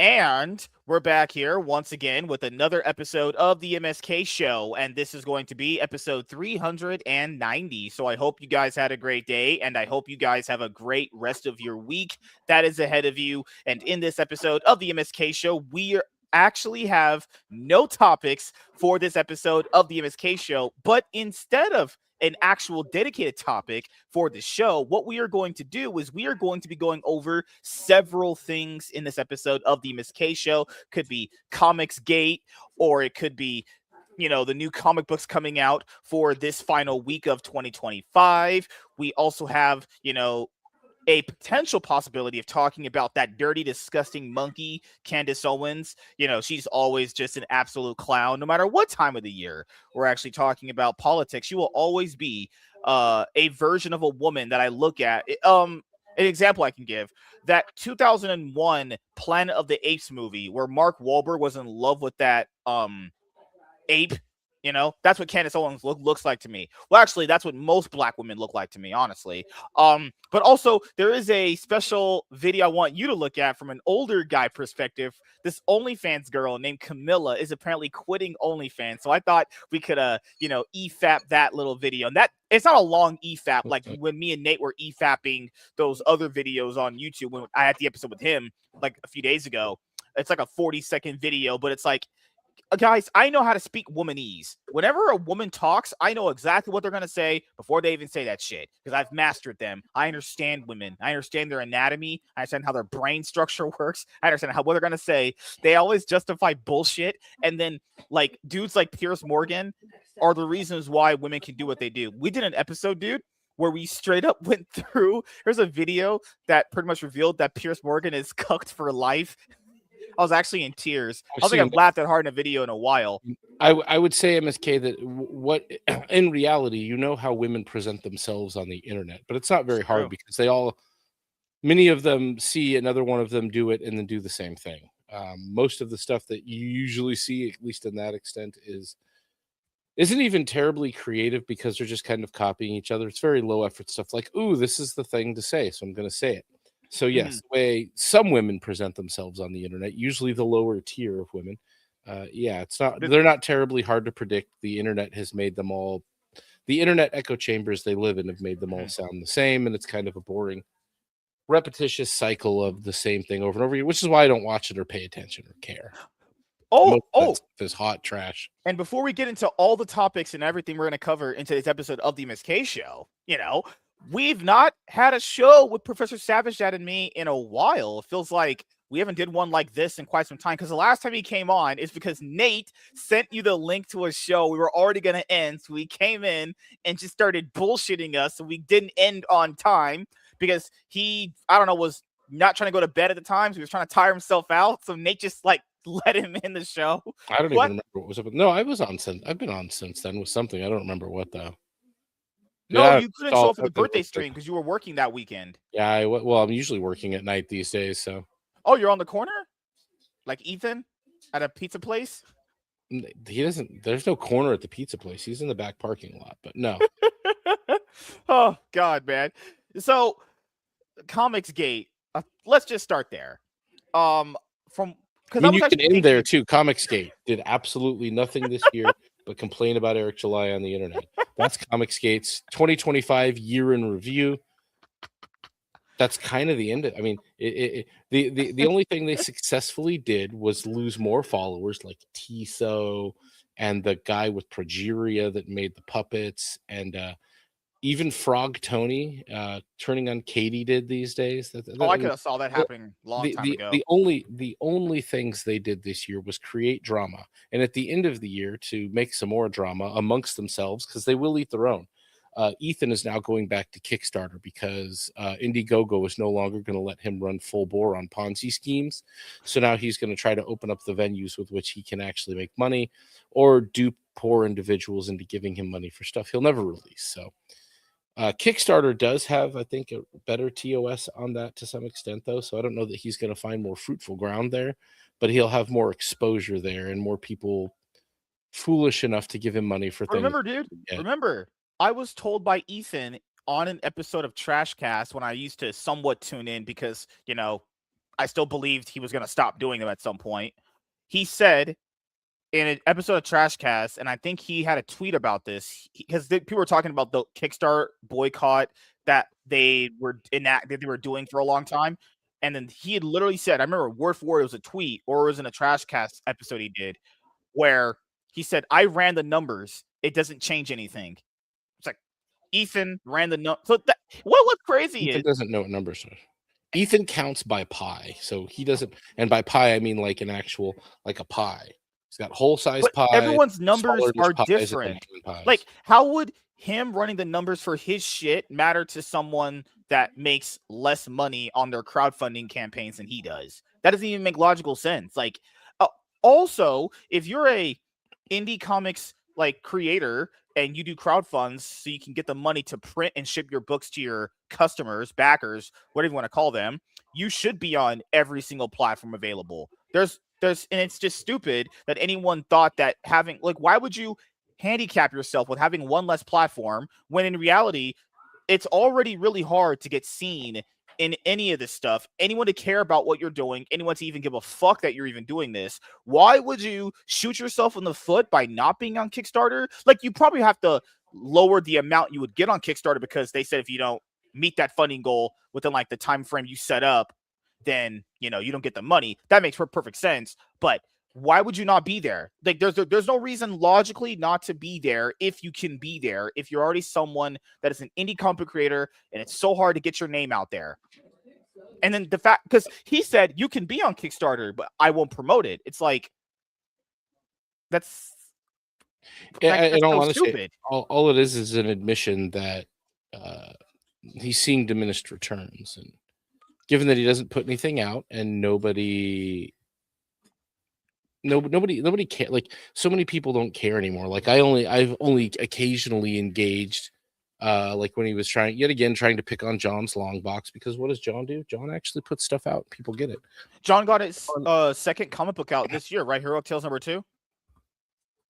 And we're back here once again with another episode of the MSK show. And this is going to be episode 390. So I hope you guys had a great day. And I hope you guys have a great rest of your week that is ahead of you. And in this episode of the MSK show, actually have no topics for this episode of the MSK show. But instead of an actual dedicated topic for the show, what we are going to do is we are going to be going over several things in this episode of the MSK show. Could be Comics Gate, or it could be the new comic books coming out for this final week of 2025. We also have, a potential possibility of talking about that dirty, disgusting monkey, Candace Owens. She's always just an absolute clown, no matter what time of the year we're actually talking about politics. She will always be a version of a woman that I look at. An example I can give, that 2001 Planet of the Apes movie where Mark Wahlberg was in love with that ape. That's what Candace Owens looks like to me. Well, actually, that's what most black women look like to me, honestly. But also, there is a special video I want you to look at from an older guy perspective. This OnlyFans girl named Camilla is apparently quitting OnlyFans. So I thought we could, EFAP that little video. And that it's not a long EFAP like when me and Nate were EFAPing those other videos on YouTube when I had the episode with him like a few days ago. It's like a 40-second video, but it's like, guys, I know how to speak womanese. Whenever a woman talks, I know exactly what they're going to say before they even say that shit because I've mastered them. I understand women. I understand their anatomy. I understand how their brain structure works. I understand what they're going to say. They always justify bullshit. And then, like, dudes like Piers Morgan are the reasons why women can do what they do. We did an episode, dude, where we straight up went through. There's a video that pretty much revealed that Piers Morgan is cucked for life. I was actually in tears. I don't think I've laughed that hard in a video in a while. I would say, MSK, that what in reality, how women present themselves on the internet, but it's not very hard because many of them see another one of them do it and then do the same thing. Most of the stuff that you usually see, at least in that extent, isn't even terribly creative because they're just kind of copying each other. It's very low effort stuff like, ooh, this is the thing to say, so I'm going to say it. So yes, the way some women present themselves on the internet, usually the lower tier of women, they're not terribly hard to predict. The internet has made them all, the internet echo chambers they live in have made them all sound the same, and it's kind of a boring, repetitious cycle of the same thing over and over again, which is why I don't watch it or pay attention or care. This hot trash. And before we get into all the topics and everything we're going to cover in today's episode of the MSK show, we've not had a show with Professor Savage Dad and me in a while. It feels like we haven't did one like this in quite some time because the last time he came on is because Nate sent you the link to a show we were already going to end. So we came in and just started bullshitting us. So we didn't end on time because he, I don't know, was not trying to go to bed at the time. So he was trying to tire himself out. So Nate just let him in the show. I don't even remember what was up. No, I was on since. I've been on since then with something. I don't remember what though. No, you couldn't show up for the birthday stream because you were working that weekend. Yeah, I'm usually working at night these days, so. Oh, you're on the corner? Like Ethan at a pizza place? He doesn't, there's no corner at the pizza place. He's in the back parking lot, but no. Oh, God, man. So, Comics Gate, let's just start there. You can end there, too. Comics Gate did absolutely nothing this year but complain about Eric July on the internet. That's Comics Gate's 2025 year in review. That's kind of the end of it. I mean, the only thing they successfully did was lose more followers like Tiso and the guy with progeria that made the puppets, and even Frog Tony turning on Katie did these days. I could have saw that happening a long time ago. The only things they did this year was create drama, and at the end of the year to make some more drama amongst themselves because they will eat their own. Ethan is now going back to Kickstarter because Indiegogo is no longer going to let him run full bore on Ponzi schemes. So now he's going to try to open up the venues with which he can actually make money or dupe poor individuals into giving him money for stuff he'll never release. So Kickstarter does have, I think, a better TOS on that to some extent, though. So I don't know that he's going to find more fruitful ground there, but he'll have more exposure there and more people foolish enough to give him money for things. Remember, dude, remember, I was told by Ethan on an episode of Trashcast when I used to somewhat tune in because, I still believed he was going to stop doing them at some point. He said in an episode of Trashcast, and I think he had a tweet about this because people were talking about the Kickstarter boycott that they were doing for a long time. And then he had literally said, I remember word for word, it was a tweet or it was in a Trashcast episode he did, where he said, I ran the numbers. It doesn't change anything. It's like Ethan ran the numbers. So what's crazy Ethan is doesn't know what numbers are. Ethan counts by pi, so he doesn't. And by pi, I mean like an actual, like a pie. He's got whole size but pie. everyone's numbers are pies, different. Pies. Like, how would him running the numbers for his shit matter to someone that makes less money on their crowdfunding campaigns than he does? That doesn't even make logical sense. Like, also, if you're a indie comics like creator and you do crowdfunds so you can get the money to print and ship your books to your customers, backers, whatever you want to call them, you should be on every single platform available. There's and it's just stupid that anyone thought that having, like, why would you handicap yourself with having one less platform when in reality it's already really hard to get seen in any of this stuff, anyone to care about what you're doing, anyone to even give a fuck that you're even doing this. Why would you shoot yourself in the foot by not being on Kickstarter? Like, you probably have to lower the amount you would get on Kickstarter because they said if you don't meet that funding goal within like the time frame you set up, then you don't get the money. That makes perfect sense. But why would you not be there? Like, there's no reason logically not to be there if you can be there, if you're already someone that is an indie comic creator and it's so hard to get your name out there. And then the fact, because he said you can be on Kickstarter, but I won't promote it. It's like, that's in all so honesty, stupid. all it is an admission that he's seeing diminished returns, and given that he doesn't put anything out and nobody care, like, so many people don't care anymore. Like, I've only occasionally engaged, like when he was trying to pick on John's long box, because what does John do? John actually puts stuff out, people get it. John got his second comic book out this year, right? Heroic Tales #2.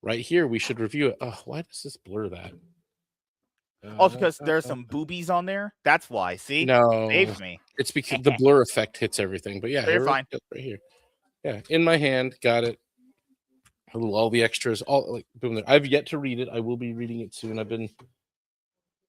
Right here, we should review it. Oh, why does this blur that? Also, because there's some boobies on there. That's why. See, no, saves me. It's because the blur effect hits everything. But yeah, you're fine. Right here. Yeah, in my hand, got it. All the extras, all like boom there. I've yet to read it. I will be reading it soon. I've been busy.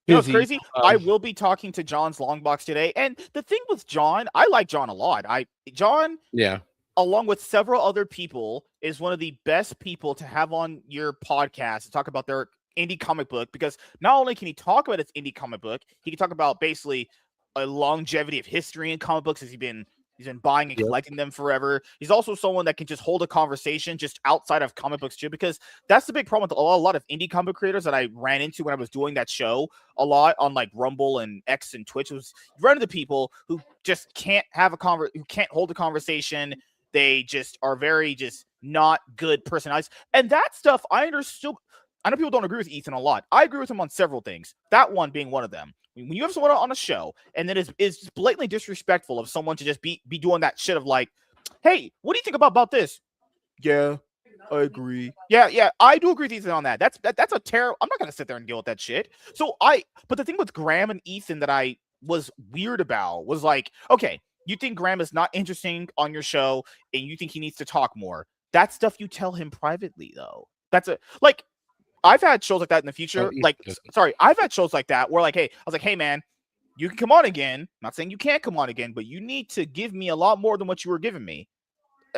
You know what's crazy? I will be talking to John's long box today. And the thing with John, I like John a lot. John, yeah, along with several other people, is one of the best people to have on your podcast to talk about their indie comic book, because not only can he talk about its indie comic book, he can talk about basically a longevity of history in comic books, as he's been buying and collecting them forever. He's also someone that can just hold a conversation just outside of comic books too, because that's the big problem with a lot of indie comic creators that I ran into when I was doing that show a lot on like Rumble and X and Twitch. Was you run into people who just can't have who can't hold a conversation. They just are very just not good personalities, and that stuff I understood. I know people don't agree with Ethan a lot. I agree with him on several things. That one being one of them. When you have someone on a show and then is blatantly disrespectful of someone to just be doing that shit of like, hey, what do you think about this? Yeah, I agree. Yeah, I do agree with Ethan on that. That's a terrible. I'm not gonna sit there and deal with that shit. But the thing with Graham and Ethan that I was weird about was like, okay, you think Graham is not interesting on your show and you think he needs to talk more. That stuff you tell him privately though. I've had shows like that in the future. I've had shows like that where I was like, hey man, you can come on again. I'm not saying you can't come on again, but you need to give me a lot more than what you were giving me.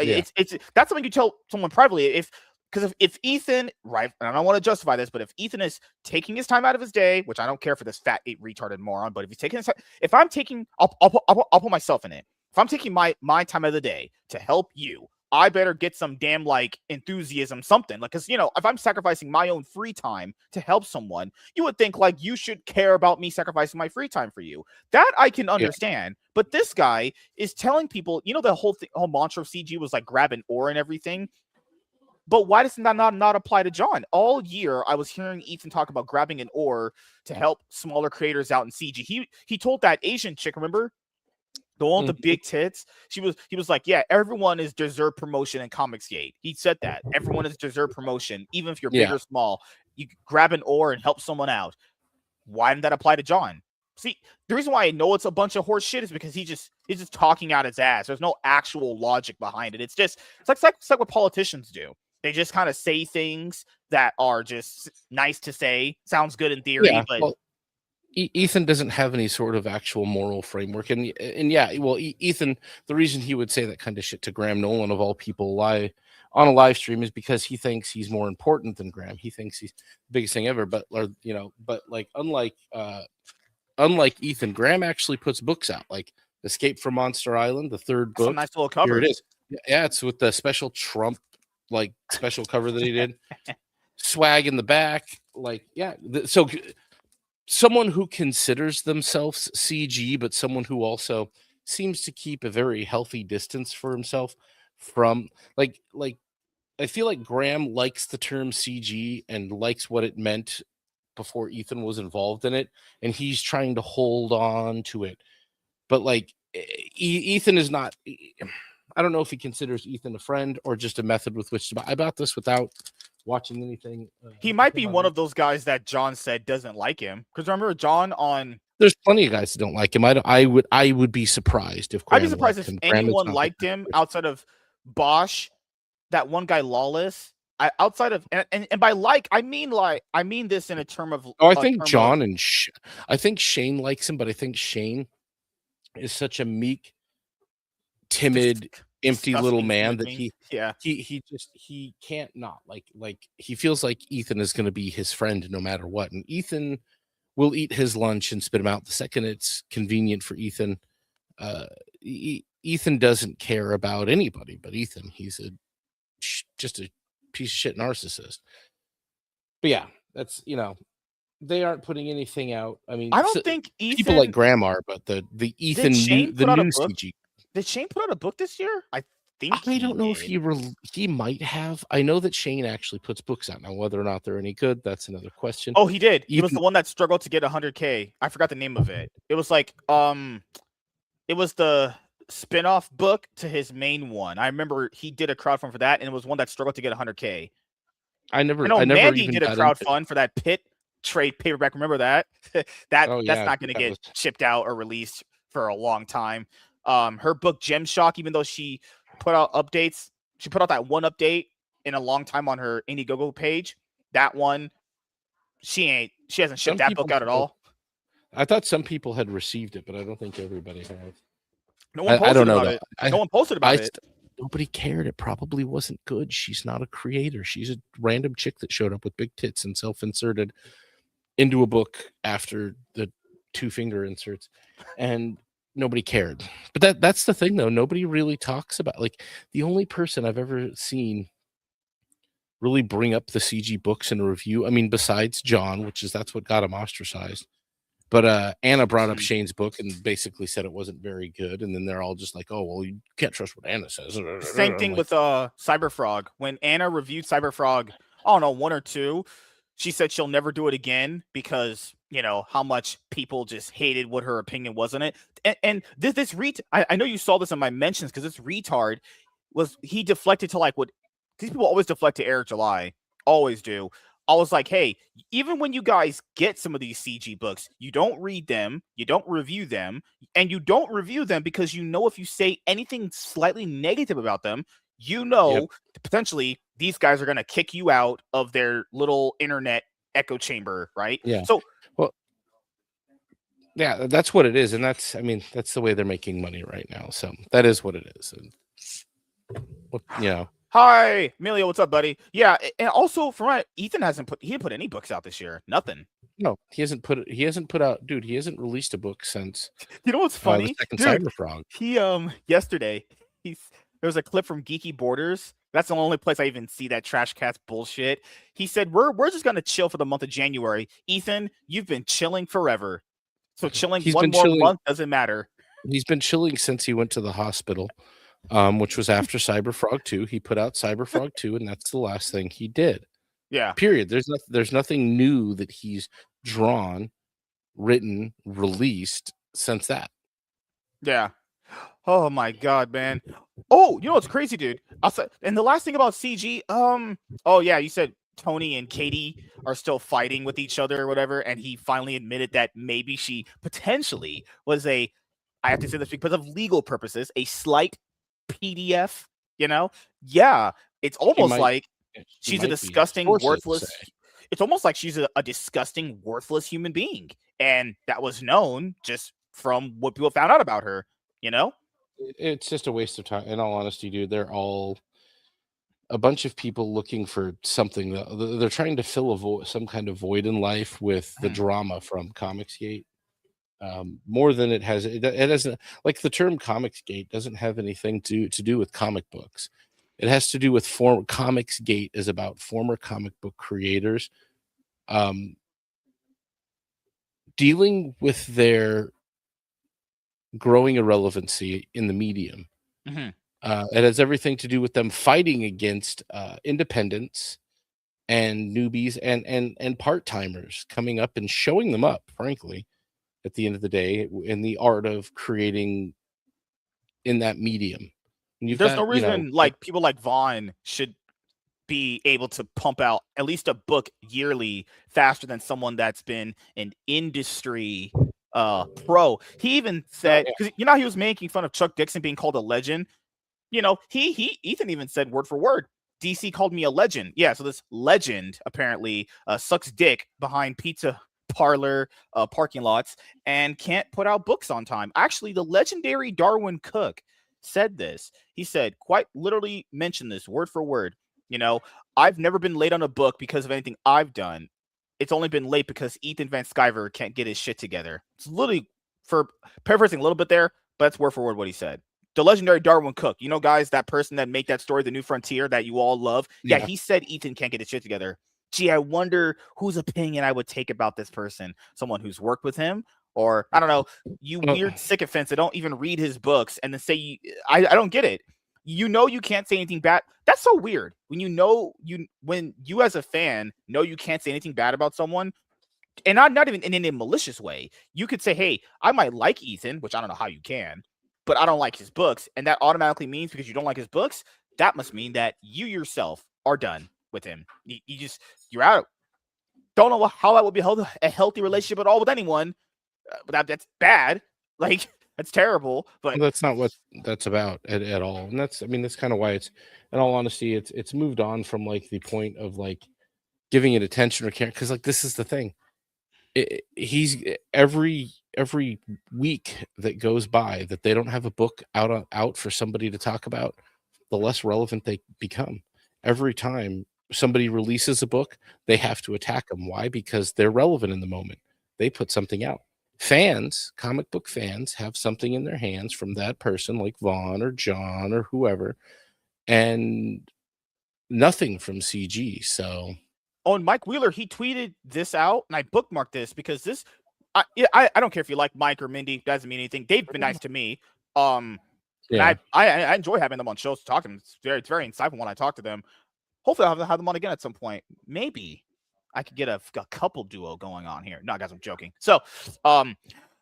Yeah. It's that's something you tell someone privately. Because if Ethan, right, and I don't want to justify this, but if Ethan is taking his time out of his day, which I don't care for this fat retarded moron, but if he's taking his time, if I'm taking, I'll put myself in it. If I'm taking my time of the day to help you, I better get some damn enthusiasm, something because if I'm sacrificing my own free time to help someone, you would think you should care about me sacrificing my free time for you. That I can understand, but this guy is telling people, the whole mantra of CG was grab an ore and everything. But why does that not apply to John? All year I was hearing Ethan talk about grabbing an ore to help smaller creators out in CG. He told that Asian chick, remember? The one with the big tits, he was like, yeah, everyone is deserved promotion in Comicsgate. He said that everyone is deserved promotion, even if you're big or small. You grab an ore and help someone out. Why didn't that apply to John? See, the reason why I know it's a bunch of horse shit is because he's just talking out his ass. There's no actual logic behind it. It's like what politicians do. They just kind of say things that are just nice to say, sounds good in theory, but well, Ethan doesn't have any sort of actual moral framework, and yeah, well, Ethan, the reason he would say that kind of shit to Graham Nolan of all people on a live stream is because he thinks he's more important than Graham. He thinks he's the biggest thing ever, but like unlike Ethan, Graham actually puts books out, like Escape from Monster Island, the third book. some nice little Here it covers. is. Yeah, it's with the special Trump special cover that he did. Swag in the back, so someone who considers themselves CG, but someone who also seems to keep a very healthy distance for himself from like I feel like Graham likes the term CG and likes what it meant before Ethan was involved in it, and he's trying to hold on to it. But Ethan is not. I don't know if he considers Ethan a friend or just a method with which to buy. I bought this without watching anything. He might be one of those guys that John said doesn't like him. Because remember, John on. There's plenty of guys that don't like him. I would be surprised if Graham I'd be surprised if him. anyone liked him outside of Bosch, that one guy Lawless. Outside of and by I mean this in a term of. I think John and I think Shane likes him, but I think Shane is such a meek, timid, empty little man that he can't not like he feels like Ethan is going to be his friend no matter what, and Ethan will eat his lunch and spit him out the second it's convenient for Ethan. Ethan doesn't care about anybody but Ethan. He's just a piece of shit narcissist. But yeah, that's they aren't putting anything out. I mean, I don't think Ethan, people like Graham are, but the Ethan the new CG. Did Shane put out a book this year? I don't know if he might have. I know that Shane actually puts books out now. Whether or not they're any good, that's another question. Oh, he did. He was the one that struggled to get 100K. I forgot the name of it. It was like it was the spin-off book to his main one. I remember he did a crowdfund for that, and it was one that struggled to get 100K. I know Mandy did a crowdfund for that Pit trade paperback. Remember that? That's not going to get shipped out or released for a long time. Her book Gem Shock, even though she put out updates, she put out that one update in a long time on her Indiegogo page. That one, she hasn't shipped that book out at all. I thought some people had received it, but I don't think everybody has. No one posted about it. No one posted about it. Nobody cared. It probably wasn't good. She's not a creator. She's a random chick that showed up with big tits and self-inserted into a book after the 2-finger inserts, and nobody cared. But that's the thing, though. Nobody really talks about, like, the only person I've ever seen really bring up the CG books in a review, I mean, besides John, that's what got him ostracized. But Anna brought up Shane's book and basically said it wasn't very good. And then they're all just like, oh, well, you can't trust what Anna says. Same thing with Cyberfrog. When Anna reviewed Cyberfrog, I don't know, 1 or 2, she said she'll never do it again because, how much people just hated what her opinion was on it. And this I know you saw this in my mentions because this retard he deflected to what these people always deflect to Eric July. Always do. I was like, hey, even when you guys get some of these CG books, you don't read them, you don't review them, and you don't review them because if you say anything slightly negative about them, potentially these guys are going to kick you out of their little internet echo chamber, right? Yeah. So, yeah, that's what it is. And that's the way they're making money right now. So that is what it is. And, Hi, Emilio. What's up, buddy? Yeah, and also Ethan he didn't put any books out this year. Nothing. No, he hasn't put out. Dude, he hasn't released a book since. You know what's funny? The second Cyberfrog. He yesterday there was a clip from Geeky Borders. That's the only place I even see that trash cast bullshit. He said we're just gonna chill for the month of January. Ethan, you've been chilling forever, so chilling month doesn't matter. He's been chilling since he went to the hospital. Which was after Cyberfrog 2. He put out Cyberfrog 2, and that's the last thing he did. Yeah. Period. There's nothing new that he's drawn, written, released since that. Yeah. Oh my god, man. Oh, you know what's crazy, dude? And the last thing about CG, oh yeah, you said Tony and Katie are still fighting with each other or whatever, and he finally admitted that maybe she potentially was I have to say this because of legal purposes, a slight PDF, you know? Yeah, it's She almost might like she she's a might be. disgusting, Sources say. worthless. It's almost like she's a disgusting, worthless human being. And that was known just from what people found out about her, you know? It's just a waste of time. In all honesty, dude, they're all a bunch of people looking for something. They're trying to fill some kind of void in life with the drama from Comicsgate. More than it has, it doesn't, like, the term Comicsgate doesn't have anything to do with comic books. It has to do with Comicsgate is about former comic book creators dealing with their growing irrelevancy in the medium. It has everything to do with them fighting against independents and newbies and part-timers coming up and showing them up, frankly, at the end of the day, in the art of creating in that medium. And you've There's no got, reason like people like Vaughn should be able to pump out at least a book yearly faster than someone that's been an industry pro. He even said, because he was making fun of Chuck Dixon being called a legend. Ethan even said word for word, DC called me a legend. Yeah, so this legend apparently sucks dick behind pizza parlor parking lots and can't put out books on time. Actually, the legendary Darwin Cook said this. He said, quite literally mentioned this word for word. I've never been late on a book because of anything I've done. It's only been late because Ethan Van Sciver can't get his shit together. It's literally, for paraphrasing a little bit there, but that's word for word what he said. The legendary Darwin Cook, guys, that person that made that story, The New Frontier, that you all love. Yeah, he said Ethan can't get his shit together. Gee, I wonder whose opinion I would take about this person. Someone who's worked with him, or I don't know, you weird sycophants that don't even read his books and then say, I don't get it. You can't say anything bad. That's so weird. When when you as a fan know you can't say anything bad about someone, and not even in a malicious way. You could say, hey, I might like Ethan, which I don't know how you can, but I don't like his books. And that automatically means because you don't like his books, that must mean that you yourself are done with him. You're out. Don't know how that would be a healthy relationship at all with anyone. But that's bad. Like, that's terrible. But that's not what that's about at all. And that's kind of why it's, in all honesty, it's moved on from like the point of like giving it attention or care. Because like this is the thing. He's every week that goes by that they don't have a book out for somebody to talk about, the less relevant they become. Every time somebody releases a book, they have to attack them. Why? Because they're relevant in the moment. They put something out. Fans, comic book fans, have something in their hands from that person, like Vaughn or John or whoever, and nothing from CG. So, and Mike Wheeler, he tweeted this out, and I bookmarked this because this. I don't care if you like Mike or Mindy, doesn't mean anything. They've been nice to me. And I enjoy having them on shows to talk to them. It's very insightful when I talk to them. Hopefully, I'll have them on again at some point. Maybe I could get a couple duo going on here. No, guys, I'm joking. So,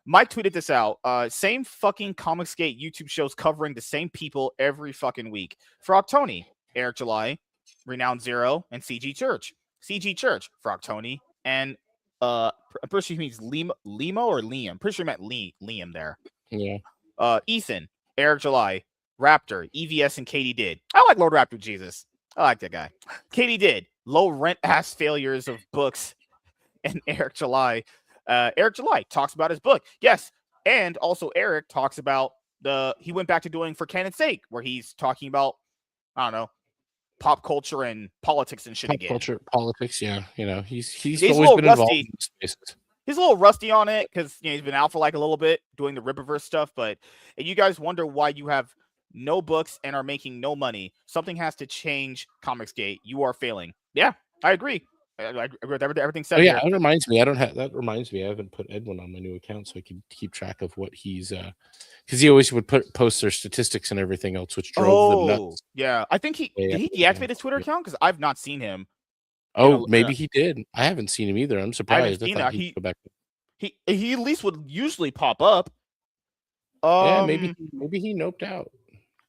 Mike tweeted this out. Same fucking Comicsgate YouTube shows covering the same people every fucking week. Frog Tony, Eric July, Renowned Zero, and CG Church. CG Church, Frog Tony, and I'm pretty sure he means Limo or Liam. Pretty sure he meant Liam there. Yeah. Ethan, Eric July, Raptor, EVS, and Katie Did. I like Lord Raptor Jesus. I like that guy. Katie Did. Low rent ass failures of books. And Eric July. Eric July talks about his book. Yes. And also Eric talks about he went back to doing For Canon's Sake, where he's talking about, I don't know, pop culture and politics and shit again. Culture, politics, yeah. He's always been involved in these spaces. He's a little rusty on it because he's been out for like a little bit doing the Rippaverse stuff. But you guys wonder why you have no books and are making no money. Something has to change, Comicsgate. You are failing. Yeah, I agree. I agree with everything said. Oh yeah, that reminds me. That reminds me. I haven't put Edwin on my new account, so I can keep track of what he's. Because he always would post their statistics and everything else, which drove them nuts. Yeah, I think did he deactivate his Twitter account because I've not seen him. Oh, maybe he did. I haven't seen him either. I'm surprised. He at least would usually pop up. Yeah, maybe he noped out.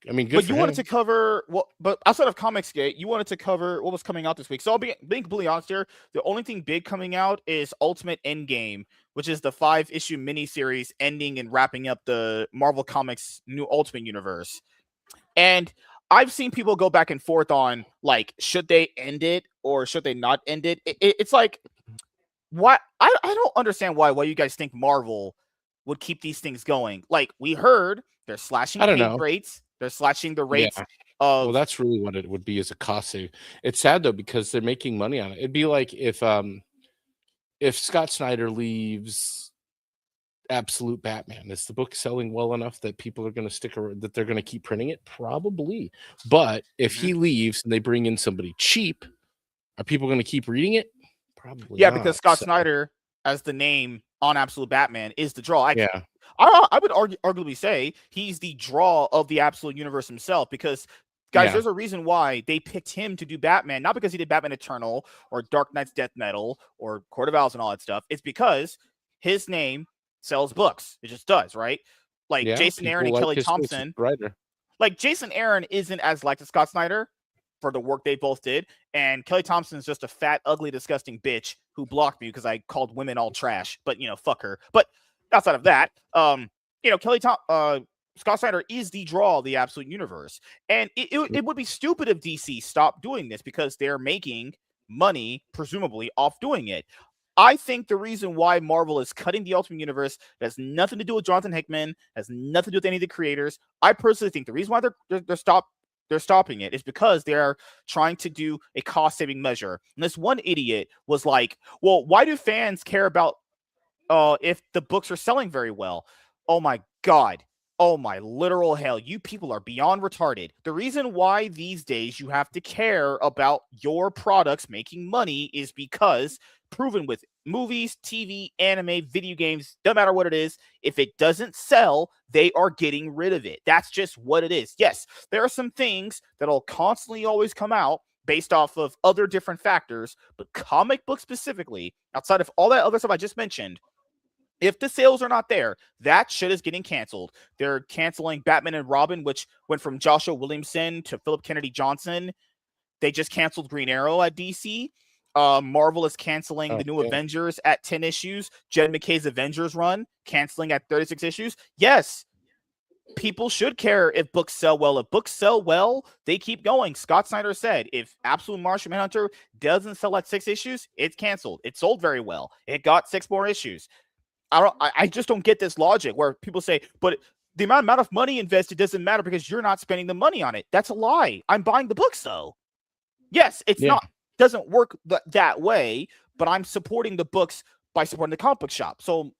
I mean, good But for you wanted him. to cover but outside of Comicsgate, you wanted to cover what was coming out this week. So I'll being completely honest here. The only thing big coming out is Ultimate Endgame, which is the 5-issue miniseries ending and wrapping up the Marvel Comics new Ultimate Universe. And I've seen people go back and forth on like, should they end it or should they not end it? It's like, why? I don't understand why you guys think Marvel would keep these things going. Like, we heard they're slashing I don't page know. rates, they're slashing the Yeah. rates Well, of. that's really what it would be as a cost save. It's sad though because they're making money on it. It'd be like if Scott Snyder leaves Absolute Batman, is the book selling well enough that people are going to stick around, that they're going to keep printing it? Probably. But if Mhm. he leaves and they bring in somebody cheap, are people going to keep reading it? Probably Yeah, because not. Scott So, Snyder, as the name on Absolute Batman, is the draw. yeah. I would arguably say he's the draw of the Absolute Universe himself. Because, guys, Yeah. there's a reason why they picked him to do Batman, not because he did Batman Eternal or Dark Knight's Death Metal or Court of Owls and all that stuff. It's because his name sells books. It just does, right? Like Yeah. Jason Aaron People and like Kelly his face as Thompson. a writer. Like, Jason Aaron isn't as liked as Scott Snyder for the work they both did, and Kelly Thompson is just a fat, ugly, disgusting bitch who blocked me because I called women all trash. But fuck her. But outside of that, Scott Snyder is the draw of the Absolute Universe, and it would be stupid if DC stopped doing this because they're making money, presumably, off doing it. I think the reason why Marvel is cutting the Ultimate Universe has nothing to do with Jonathan Hickman, has nothing to do with any of the creators. I personally think the reason why they're stopping it is because they're trying to do a cost-saving measure. And this one idiot was like, "Well, why do fans care about if the books are selling very well?" Oh my god. Oh my literal hell. You people are beyond retarded. The reason why these days you have to care about your products making money is because, proven with movies, TV, anime, video games, no matter what it is, if it doesn't sell, they are getting rid of it. That's just what it is. Yes, there are some things that'll constantly always come out based off of other different factors, but comic books specifically, outside of all that other stuff I just mentioned, if the sales are not there, that shit is getting canceled. They're canceling Batman and Robin, which went from Joshua Williamson to Philip Kennedy Johnson. They just canceled Green Arrow at DC. Marvel is canceling Oh, the new yeah. Avengers at 10 issues. Jed McKay's Avengers run, canceling at 36 issues. Yes, people should care if books sell well. If books sell well, they keep going. Scott Snyder said if Absolute Martian Manhunter doesn't sell at 6 issues, it's canceled. It sold very well. It got 6 more issues. I just don't get this logic where people say, but the amount of money invested doesn't matter because you're not spending the money on it. That's a lie. I'm buying the books though. Yes, it's Yeah. not doesn't work that way, but I'm supporting the books by supporting the comic book shop. So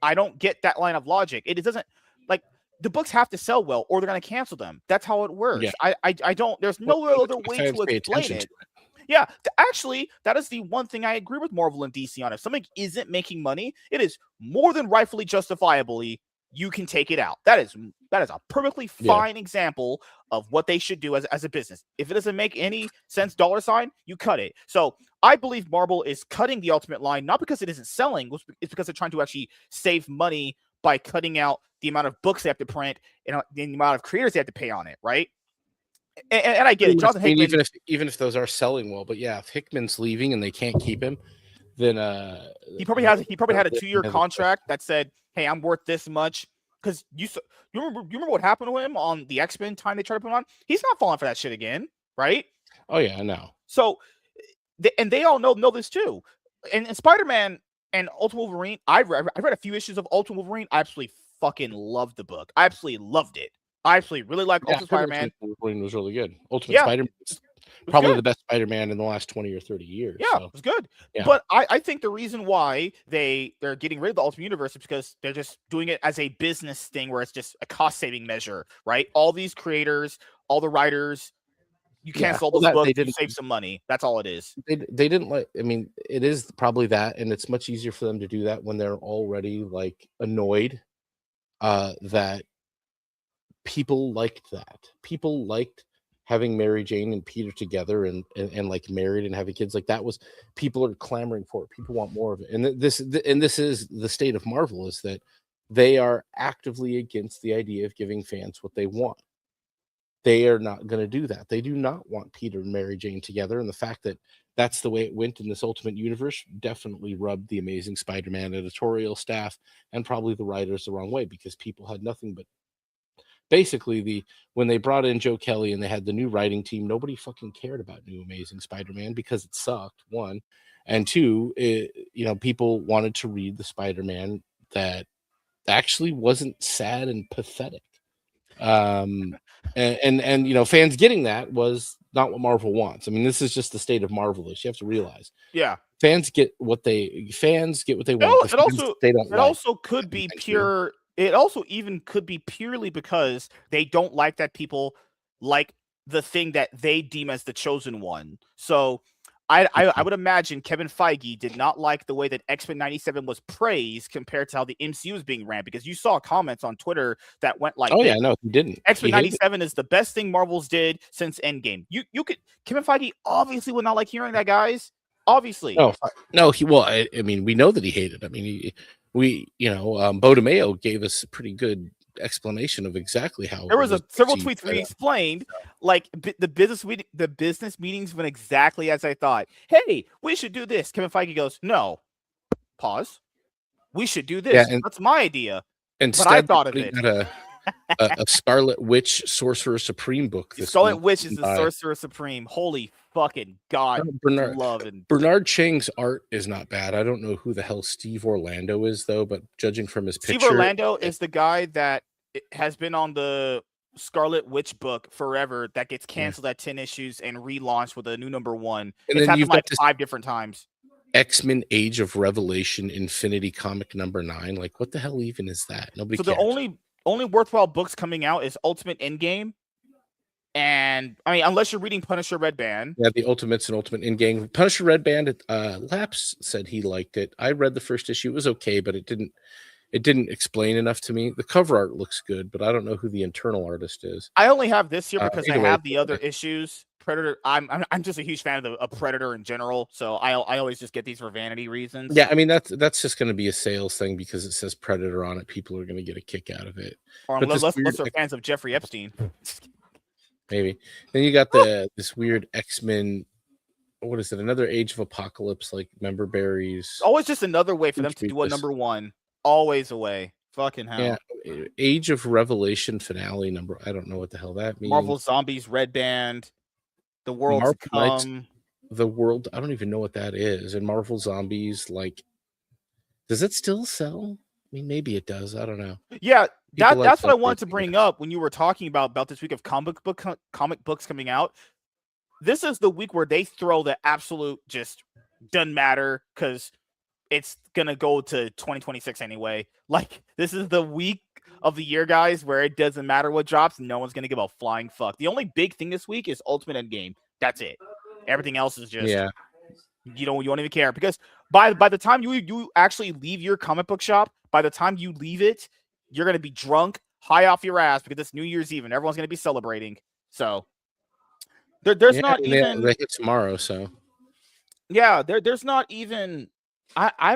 I don't get that line of logic. It doesn't, like, the books have to sell well or they're going to cancel them. That's how it Yeah. works. I don't. There's Well, no and other that's why way fans to pay explain attention to it. it. Yeah, actually, that is the one thing I agree with Marvel and DC on. If something isn't making money, it is more than rightfully justifiably you can take it out. That is a perfectly Yeah. fine example of what they should do as a business. If it doesn't make any sense, dollar sign, you cut it. So I believe Marvel is cutting the Ultimate line, not because it isn't selling, it's because they're trying to actually save money by cutting out the amount of books they have to print and the amount of creators they have to pay on it, right? And I get Pretty it. much. Jonathan I mean, Hickman, even if those are selling well, but yeah, if Hickman's leaving and they can't keep him, then he probably had a they 2-year have a choice. contract that said, "Hey, I'm worth this much." Because you remember what happened to him on the X-Men time they tried to put him on? He's not falling for that shit again, right? Oh yeah, I know. So, and they all know this too. And Spider-Man and Ultimate Wolverine, I read a few issues of Ultimate Wolverine. I absolutely fucking loved the book. I absolutely loved it. I absolutely really like Yeah, Ultimate Spider-Man. Ultimate Wolverine was really good. Ultimate Yeah, Spider-Man it is was probably good. the best Spider-Man in the last 20 or 30 years. Yeah, So it was good. yeah, But I think the reason why they're getting rid of the Ultimate Universe is because they're just doing it as a business thing where it's just a cost saving measure, right? All these creators, all the writers, you yeah. cancel all Well, those that they books, you didn't save some money. That's all it is. they didn't like. I mean, it is probably that, and it's much easier for them to do that when they're already like annoyed that people liked that. People liked having Mary Jane and Peter together and like married and having kids. Like that was people are clamoring for it. People want more of it. And this is the state of Marvel is that they are actively against the idea of giving fans what they want. they are not going to do that. They do not want Peter and Mary Jane together, and the fact that that's the way it went in this Ultimate Universe definitely rubbed the Amazing Spider-Man editorial staff and probably the writers the wrong way, because people had nothing but basically when they brought in Joe Kelly and they had the new writing team, nobody fucking cared about New Amazing Spider-Man because it sucked, one, and two, people wanted to read the Spider-Man that actually wasn't sad and pathetic. And fans getting that was not what Marvel wants. I mean, this is just the state of Marvelish. You have to realize. Yeah. Fans get what they want. It also could be pure. It also even could be purely because they don't like that people like the thing that they deem as the chosen one. So I would imagine Kevin Feige did not like the way that X-Men 97 was praised compared to how the MCU was being ran, because you saw comments on Twitter that went like, "Oh yeah, no, he didn't. X-Men 97 is the best thing Marvel's did since Endgame." You could Kevin Feige obviously would not like hearing that, guys. Obviously. No, I mean, we know that he hated. I mean, Bo DeMayo gave us a pretty good explanation of exactly how there was several tweets where he explained like the business meetings went exactly as I thought. Hey, we should do this. Kevin Feige goes, no, pause. We should do this. Yeah, that's my idea. But I thought of it. A Scarlet Witch Sorcerer Supreme book. Scarlet Witch is the Sorcerer Supreme. Holy fucking God. Bernard Chang's art is not bad. I don't know who the hell Steve Orlando is, though, but judging from his picture. Steve Orlando is the guy that has been on the Scarlet Witch book forever that gets canceled at 10 issues and relaunched with a new number 1. And it's happened like 5 different times. X-Men Age of Revelation Infinity Comic number 9. Like, what the hell even is that? Nobody cares. The only worthwhile books coming out is Ultimate Endgame. And I mean, unless you're reading Punisher Red Band. Yeah, the Ultimates and Ultimate Endgame. Punisher Red Band, Laps said he liked it. I read the first issue. It was okay, but it didn't explain enough to me. The cover art looks good, but I don't know who the internal artist is. I only have this here because I have the other issues. Predator. I'm just a huge fan of Predator in general, so I always just get these for vanity reasons. Yeah, I mean that's just going to be a sales thing because it says Predator on it. People are going to get a kick out of it. Or unless they're fans of Jeffrey Epstein. Maybe. Then you got this weird X-Men. What is it? Another Age of Apocalypse, like member berries. Always just another way for them to do a number 1. Always a way. Fucking hell. Yeah. Age of Revelation finale number. I don't know what the hell that means. Marvel Zombies Red Band. The World's Come. The World. I don't even know what that is. And Marvel Zombies, like, does it still sell? I mean, maybe it does. I don't know. Yeah, that's what I wanted to bring up when you were talking about this week of comic books coming out. This is the week where they throw the absolute just doesn't matter because it's gonna go to 2026 anyway. Like, this is the week of the year, guys, where it doesn't matter what drops. No one's gonna give a flying fuck. The only big thing this week is Ultimate Endgame. That's it. Everything else is just you don't even care, because by the time you actually leave your comic book shop, by the time you leave it, you're gonna be drunk, high off your ass, because it's New Year's Eve and everyone's gonna be celebrating. So there's not even they hit tomorrow. So yeah, there's not even I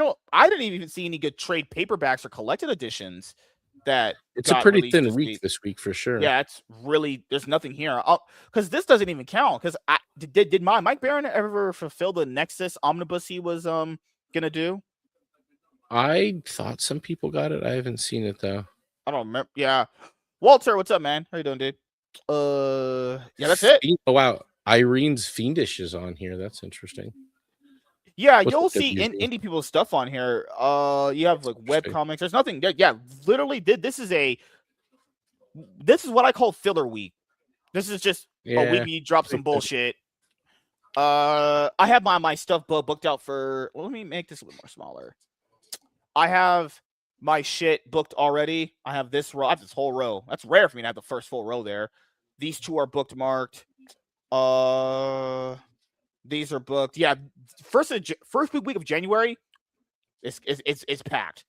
didn't even see any good trade paperbacks or collected editions. That it's a pretty thin week this week for sure. Yeah, it's really, there's nothing here because this doesn't even count. Because did Mike Baron ever fulfill the Nexus omnibus he was gonna do? I thought some people got it. I haven't seen it though. I don't remember. Yeah, Walter, what's up, man? How you doing, dude? Yeah, that's it. Oh wow, Irene's Fiendish is on here. That's interesting. Yeah, you'll see indie people's stuff on here. You have like web comics. There's nothing. Yeah, literally, this is what I call filler week. This is just a week you drop some bullshit. I have my stuff booked out for. Let me make this a little more smaller. I have my shit booked already. I have this row. I have this whole row. That's rare for me to have the first full row there. These 2 are booked marked. These are booked. Yeah, first week of January, it's packed.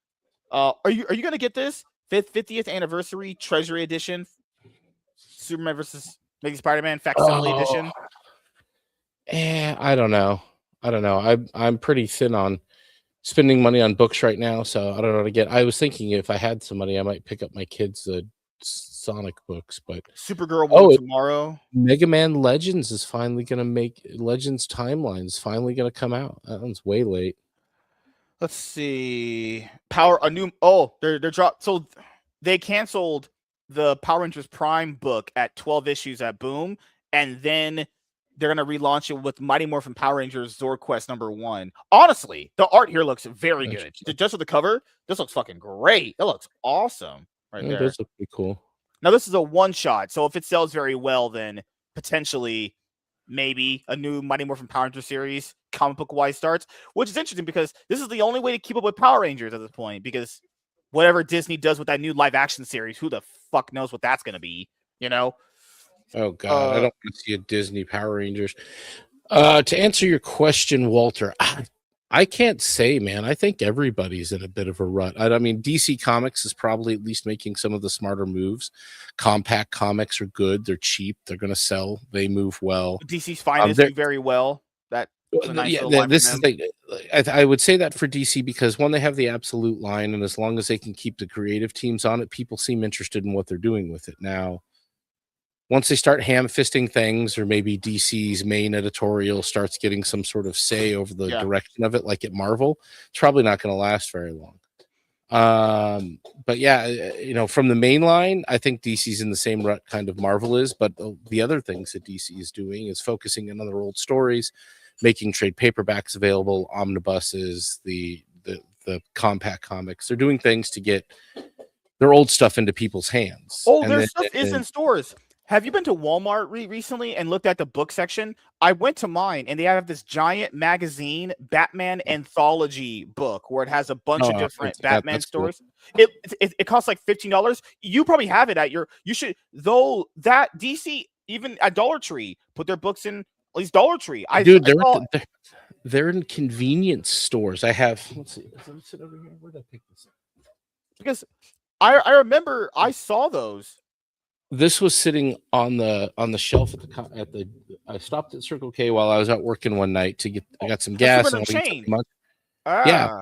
Are you gonna get this 50th anniversary Treasury Edition, Superman versus maybe Spider-Man facsimile edition? I don't know. I'm pretty thin on spending money on books right now, so I don't know what to get. I was thinking if I had some money, I might pick up my kids Sonic books, but Supergirl War oh, tomorrow. Mega Man Legends is finally gonna make Legends Timeline is finally gonna come out. That one's way late. Let's see. They're dropped. So they canceled the Power Rangers Prime book at 12 issues at Boom, and then they're gonna relaunch it with Mighty Morphin Power Rangers Zord Quest #1. Honestly, the art here looks very good. Just with the cover, this looks fucking great. That looks awesome right It there. does look pretty cool. Now this is a one shot, so if it sells very well, then potentially maybe a new Mighty Morphin Power Rangers series, comic book wise, starts, which is interesting because this is the only way to keep up with Power Rangers at this point. Because whatever Disney does with that new live action series, who the fuck knows what that's gonna be? You know? Oh God, I don't want to see a Disney Power Rangers. To answer your question, Walter, I can't say, man. I think everybody's in a bit of a rut. I mean, DC Comics is probably at least making some of the smarter moves. Compact comics are good. They're cheap. They're going to sell. They move well. DC's Finest do very well. That's a nice little line this for them. is I would say that for DC because one, they have the absolute line, and as long as they can keep the creative teams on it, people seem interested in what they're doing with it. Now, once they start ham-fisting things, or maybe DC's main editorial starts getting some sort of say over the direction of it, like at Marvel, it's probably not going to last very long. But yeah, you know, from the main line, I think DC's in the same rut kind of Marvel is, but the other things that DC is doing is focusing on other old stories, making trade paperbacks available, omnibuses, the compact comics. They're doing things to get their old stuff into people's hands. Oh, their stuff is in stores. Have you been to Walmart recently and looked at the book section? I went to mine, and they have this giant magazine Batman anthology book where it has a bunch of different Batman stories. Cool. It costs like $15. You probably have it at your. You should though that DC even at Dollar Tree put their books in at least Dollar Tree. They're in convenience stores. I have. Let's see. Sit over here. Where did I pick this up? Because I remember I saw those. This was sitting on the shelf at the. I stopped at Circle K while I was out working one night to get. I got some gas. Yeah,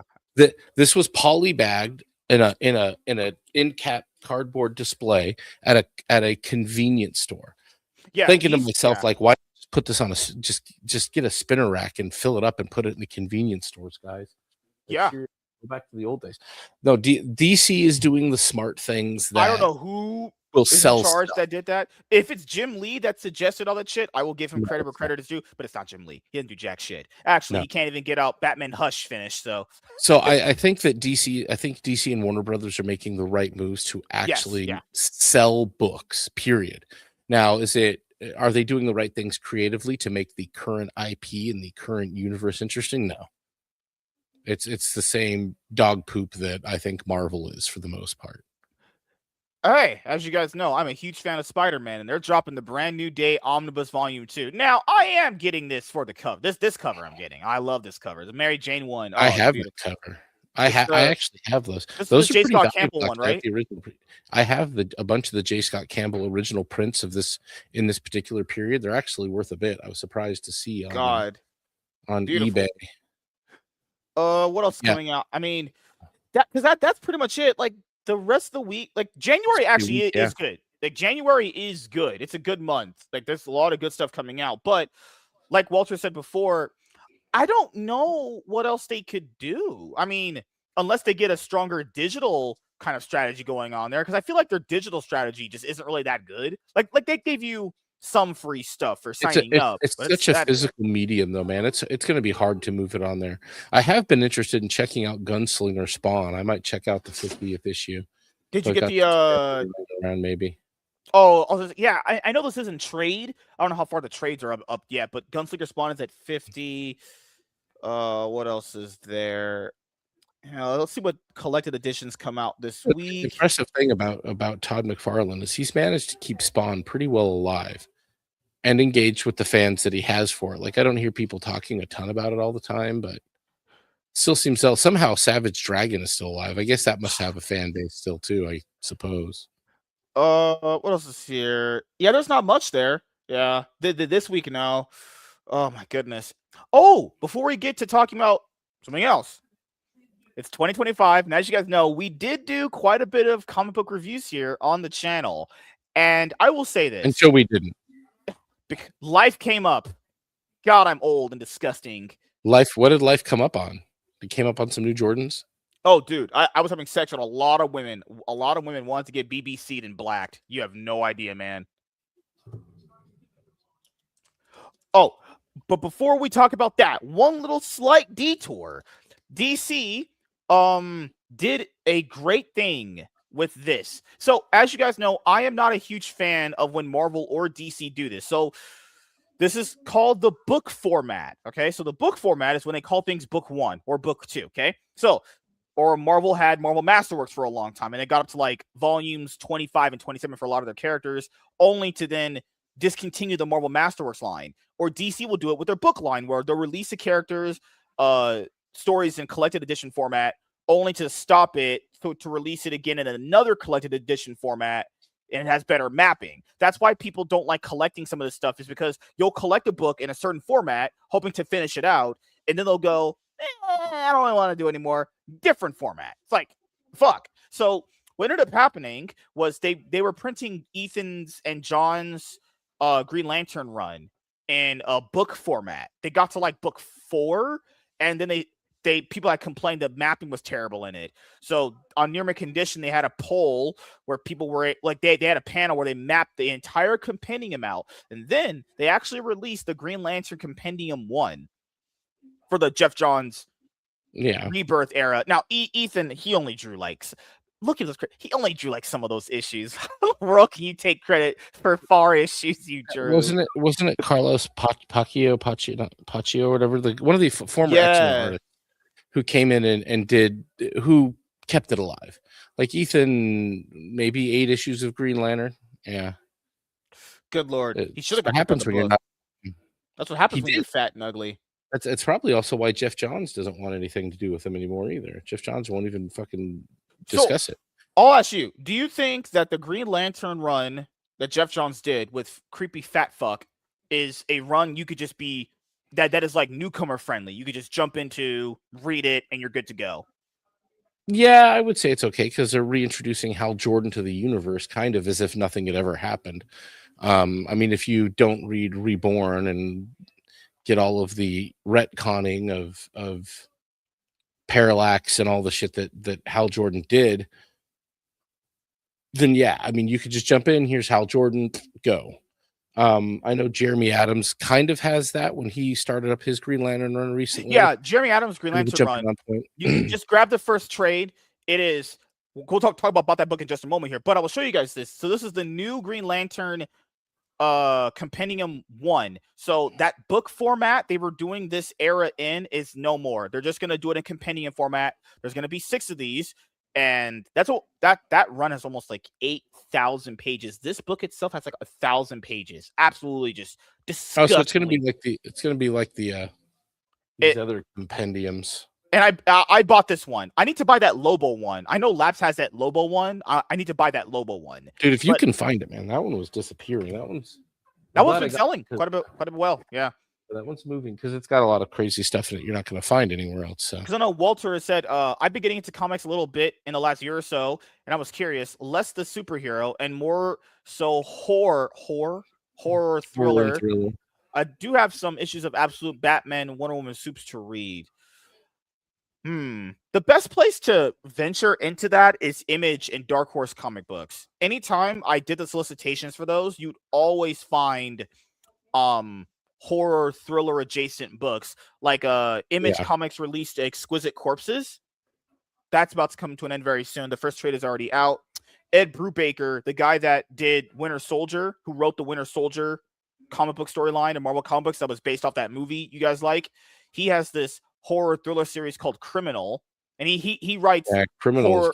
this was polybagged in a in cap cardboard display at a convenience store. Yeah, thinking to myself like, why put this on a just get a spinner rack and fill it up and put it in the convenience stores, guys. Yeah. Go back to the old days. No, DC is doing the smart things that I don't know who will sell in charge that did that. If it's Jim Lee that suggested all that shit, I will give him credit where credit is due, but it's not Jim Lee. He didn't do jack shit. Actually, he can't even get out Batman Hush finished. So I think that DC and Warner Brothers are making the right moves to actually sell books, period. Now, are they doing the right things creatively to make the current IP and the current universe interesting? No. It's the same dog poop that I think Marvel is for the most part. Hey, as you guys know, I'm a huge fan of Spider-Man, and they're dropping the brand new Day Omnibus Volume 2. Now, I am getting this for the cover. This cover I'm getting. I love this cover. The Mary Jane one. I have the cover. I actually have those. Those are J. pretty Scott Campbell one, right? The original. I have a bunch of the J. Scott Campbell original prints of this in this particular period. They're actually worth a bit. I was surprised to see on eBay. What else is coming out? I mean, that's pretty much it. Like the rest of the week, like January actually is good. Like January is good. It's a good month. Like there's a lot of good stuff coming out. But like Walter said before, I don't know what else they could do. I mean, unless they get a stronger digital kind of strategy going on there, because I feel like their digital strategy just isn't really that good. Like they gave you some free stuff for signing up. It's such a physical medium, though, man. It's going to be hard to move it on there. I have been interested in checking out Gunslinger Spawn. I might check out the 50th issue. Did you get the around maybe? Oh yeah. I know this isn't trade. I don't know how far the trades are up yet, but Gunslinger Spawn is at 50. What else is there? Let's see what collected editions come out this week. The impressive thing about Todd McFarlane is he's managed to keep Spawn pretty well alive and engaged with the fans that he has for it. Like I don't hear people talking a ton about it all the time, but still seems somehow Savage Dragon is still alive. I guess that must have a fan base still too, I suppose. What else is here? Yeah, there's not much there. Yeah, this week now. Oh my goodness. Oh, before we get to talking about something else, It's 2025, and as you guys know, we did do quite a bit of comic book reviews here on the channel. And I will say this. Until we didn't. Life came up. God, I'm old and disgusting. What did life come up on? It came up on some new Jordans? Oh, dude, I was having sex with a lot of women. A lot of women wanted to get BBC'd and blacked. You have no idea, man. Oh, but before we talk about that, one little slight detour. DC did a great thing with this. So, as you guys know, I am not a huge fan of when Marvel or DC do this. So, this is called the book format, okay? So, the book format is when they call things book 1 or book 2, okay? So, or Marvel had Marvel Masterworks for a long time, and it got up to like volumes 25 and 27 for a lot of their characters, only to then discontinue the Marvel Masterworks line. Or DC will do it with their book line, where they'll release the characters, stories in collected edition format, only to stop it to release it again in another collected edition format, and it has better mapping. That's why people don't like collecting some of this stuff, is because you'll collect a book in a certain format, hoping to finish it out, and then they'll go, I don't really want to do anymore. Different format. It's like, fuck. So what ended up happening was they were printing Ethan's and John's Green Lantern run in a book format. They got to like book 4, and then they people had complained the mapping was terrible in it. So on Near Mint Condition, they had a poll where people were like, they had a panel where they mapped the entire compendium out, and then they actually released the Green Lantern Compendium 1 for the Jeff Johns rebirth era. Now, Ethan, he only drew like, look at this, he only drew like some of those issues. How in the world can you take credit for far issues you drew? Wasn't it Carlos Pacchio, or whatever, one of the former X-Men artists who came in and did, who kept it alive? Like Ethan, maybe 8 issues of Green Lantern. Yeah. Good Lord. He should have got happens when you're not. That's what happens when you're fat and ugly. It's probably also why Jeff Johns doesn't want anything to do with him anymore either. Jeff Johns won't even fucking discuss it. I'll ask you, do you think that the Green Lantern run that Jeff Johns did with creepy fat fuck is a run you could just be, that is like newcomer friendly? You could just jump into, read it, and you're good to go. Yeah, I would say it's okay, because they're reintroducing Hal Jordan to the universe kind of as if nothing had ever happened. I mean, if you don't read Reborn and get all of the retconning of Parallax and all the shit that Hal Jordan did, then yeah, I mean, you could just jump in. Here's Hal Jordan, go. I know Jeremy Adams kind of has that when he started up his Green Lantern run recently. Yeah, Jeremy Adams' Green Lantern run. You can just grab the first trade. It is, we'll talk about that book in just a moment here, but I will show you guys this. So this is the new Green Lantern Compendium 1. So that book format they were doing this era in is no more. They're just going to do it in compendium format. There's going to be 6 of these, and that's what that run has almost like 8,000 pages. This book itself has like 1,000 pages. Absolutely just disgusting. Oh, so it's going to be like the these other compendiums. And I bought this one. I need to buy that Lobo one. I know Labs has that Lobo one. I need to buy that Lobo one. Dude, if you can find it, man, that one was disappearing. That one's been selling quite a bit well. Yeah. That one's moving because it's got a lot of crazy stuff in it you're not going to find anywhere else. Because I know Walter has said, I've been getting into comics a little bit in the last year or so, and I was curious, less the superhero and more so horror thriller. I do have some issues of Absolute Batman, Wonder Woman soups to read. The best place to venture into that is Image and Dark Horse comic books. Anytime I did the solicitations for those, you'd always find horror thriller adjacent books. Like Image Comics released Exquisite Corpses. That's about to come to an end very soon. The first trade is already out. Ed Brubaker, the guy that did Winter Soldier, who wrote the Winter Soldier comic book storyline in Marvel Comic Books that was based off that movie you guys like, he has this horror thriller series called Criminal, and he writes Criminal.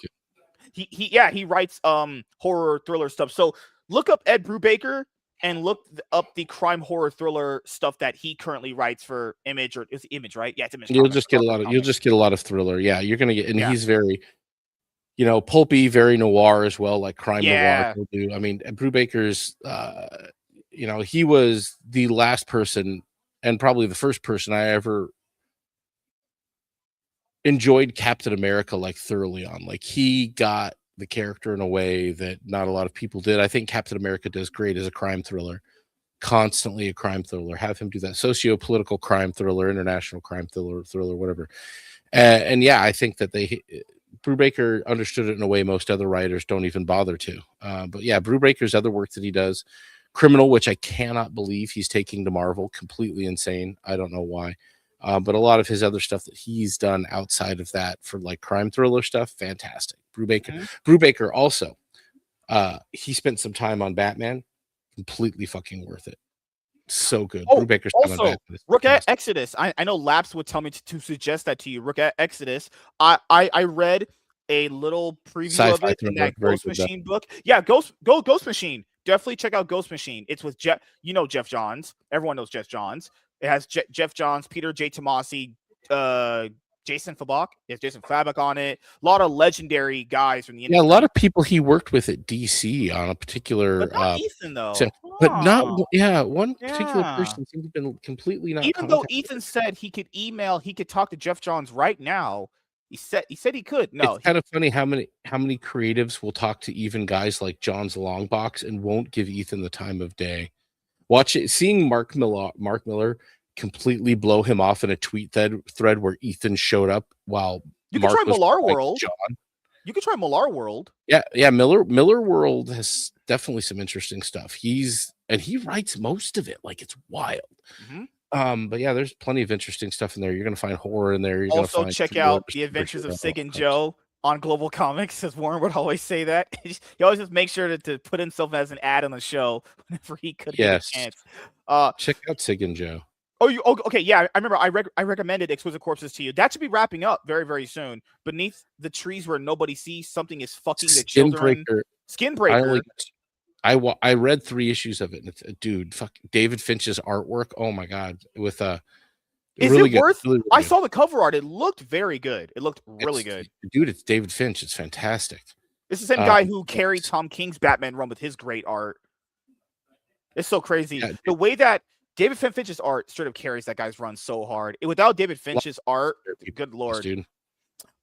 He writes horror thriller stuff. So look up Ed Brubaker and look up the crime horror thriller stuff that he currently writes for Image, or is it Image, right? Yeah, it's Image. You'll just get a lot of thriller. Yeah, you're gonna get, and he's very, pulpy, very noir as well, like crime noir will do. I mean, Brubaker's, he was the last person and probably the first person I ever enjoyed Captain America like thoroughly on. Like he got the character in a way that not a lot of people did. I think Captain America does great as a crime thriller, constantly a crime thriller. Have him do that socio-political crime thriller, international crime thriller, whatever. And yeah, I think that Brubaker understood it in a way most other writers don't even bother to. But yeah, Brubaker's other work that he does, Criminal, which I cannot believe he's taking to Marvel, completely insane. I don't know why. But a lot of his other stuff that he's done outside of that for like crime thriller stuff, fantastic. Brubaker also, he spent some time on Batman, completely fucking worth it. So good. Oh, Brubaker's also, Rook Exodus. I know Laps would tell me to suggest that to you. Rook Exodus. I read a little preview Sci-fi of it in that Ghost Machine book. Yeah, Ghost Machine. Definitely check out Ghost Machine. It's with Jeff. You know Jeff Johns. Everyone knows Jeff Johns. It has Jeff Johns, Peter J. Tomasi, Jason Fabok. It has Jason Fabok on it. A lot of legendary guys from the industry. Yeah, a lot of people he worked with at DC on a particular. But not Ethan though. But not one particular person seemed to have been completely not. Even though Ethan said he could talk to Jeff Johns right now. He said he could. No, it's kind of funny how many creatives will talk to even guys like John's Longbox and won't give Ethan the time of day. Watch it. Seeing Mark Miller completely blow him off in a tweet thread where Ethan showed up while you could try Millar World. John. You could try Millar World. Yeah. Miller World has definitely some interesting stuff. He writes most of it. Like it's wild. Mm-hmm. But yeah, there's plenty of interesting stuff in there. You're gonna find horror in there. You're also check out The Adventures of Sig and Joe on Global Comics, as Warren would always say that. He always just makes sure to put himself as an ad on the show whenever he could get a chance. Check out Sig and Joe. Okay, yeah, I remember I recommended Exquisite Corpses to you. That should be wrapping up very, very soon. Beneath the trees where nobody sees, something is fucking the children. Skinbreaker. I read 3 issues of it, and it's dude, fuck David Finch's artwork. Oh my god, with is really it worth? Really I saw the cover art. It looked very good. It looked really good. Dude, it's David Finch. It's fantastic. It's the same guy who carried Tom King's Batman run with his great art. It's so crazy. Yeah, the way that David Finch's art straight up carries that guy's run so hard. Without David Finch's art, good lord. Dude.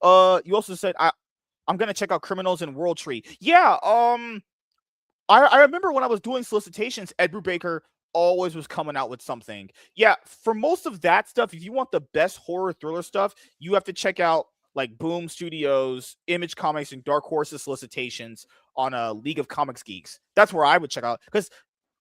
You also said I'm gonna check out Criminals and World Tree. Yeah, I remember when I was doing solicitations, Ed Brubaker always was coming out with something. Yeah, for most of that stuff, if you want the best horror thriller stuff, you have to check out like Boom Studios, Image Comics, and Dark Horse's solicitations on a League of Comics Geeks. That's where I would check out, because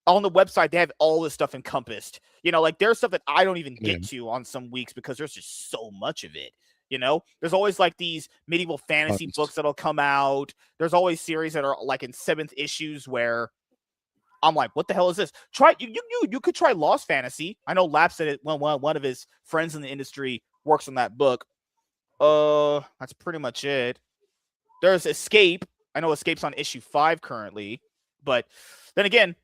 on the website they have all this stuff encompassed. You know, like there's stuff that I don't even get to on some weeks because there's just so much of it. You know, there's always like these medieval fantasy books that'll come out. There's always series that are like in 7th issues where I'm like, what the hell is this? Try you could try Lost Fantasy. I know Lap said it when one of his friends in the industry works on that book. That's pretty much it. There's Escape. I know Escape's on issue 5 currently, but then again,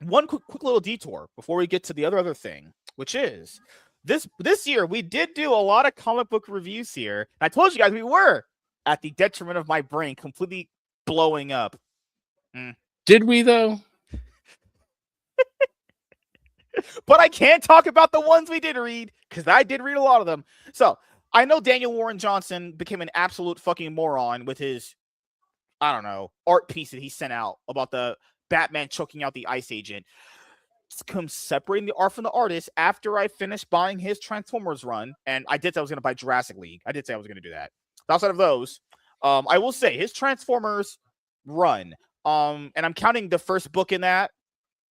one quick little detour before we get to the other thing, which is this year we did do a lot of comic book reviews here. I told you guys we were, at the detriment of my brain completely blowing up. Did we though? But I can't talk about the ones we did read, because I did read a lot of them. So I know Daniel Warren Johnson became an absolute fucking moron with his, I don't know, art piece that he sent out about the Batman choking out the Ice Agent. Separating the art from the artist after I finished buying his Transformers run, and I did say I was going to buy Jurassic League. I did say I was going to do that. Outside of those, I will say his Transformers run, and I'm counting the first book in that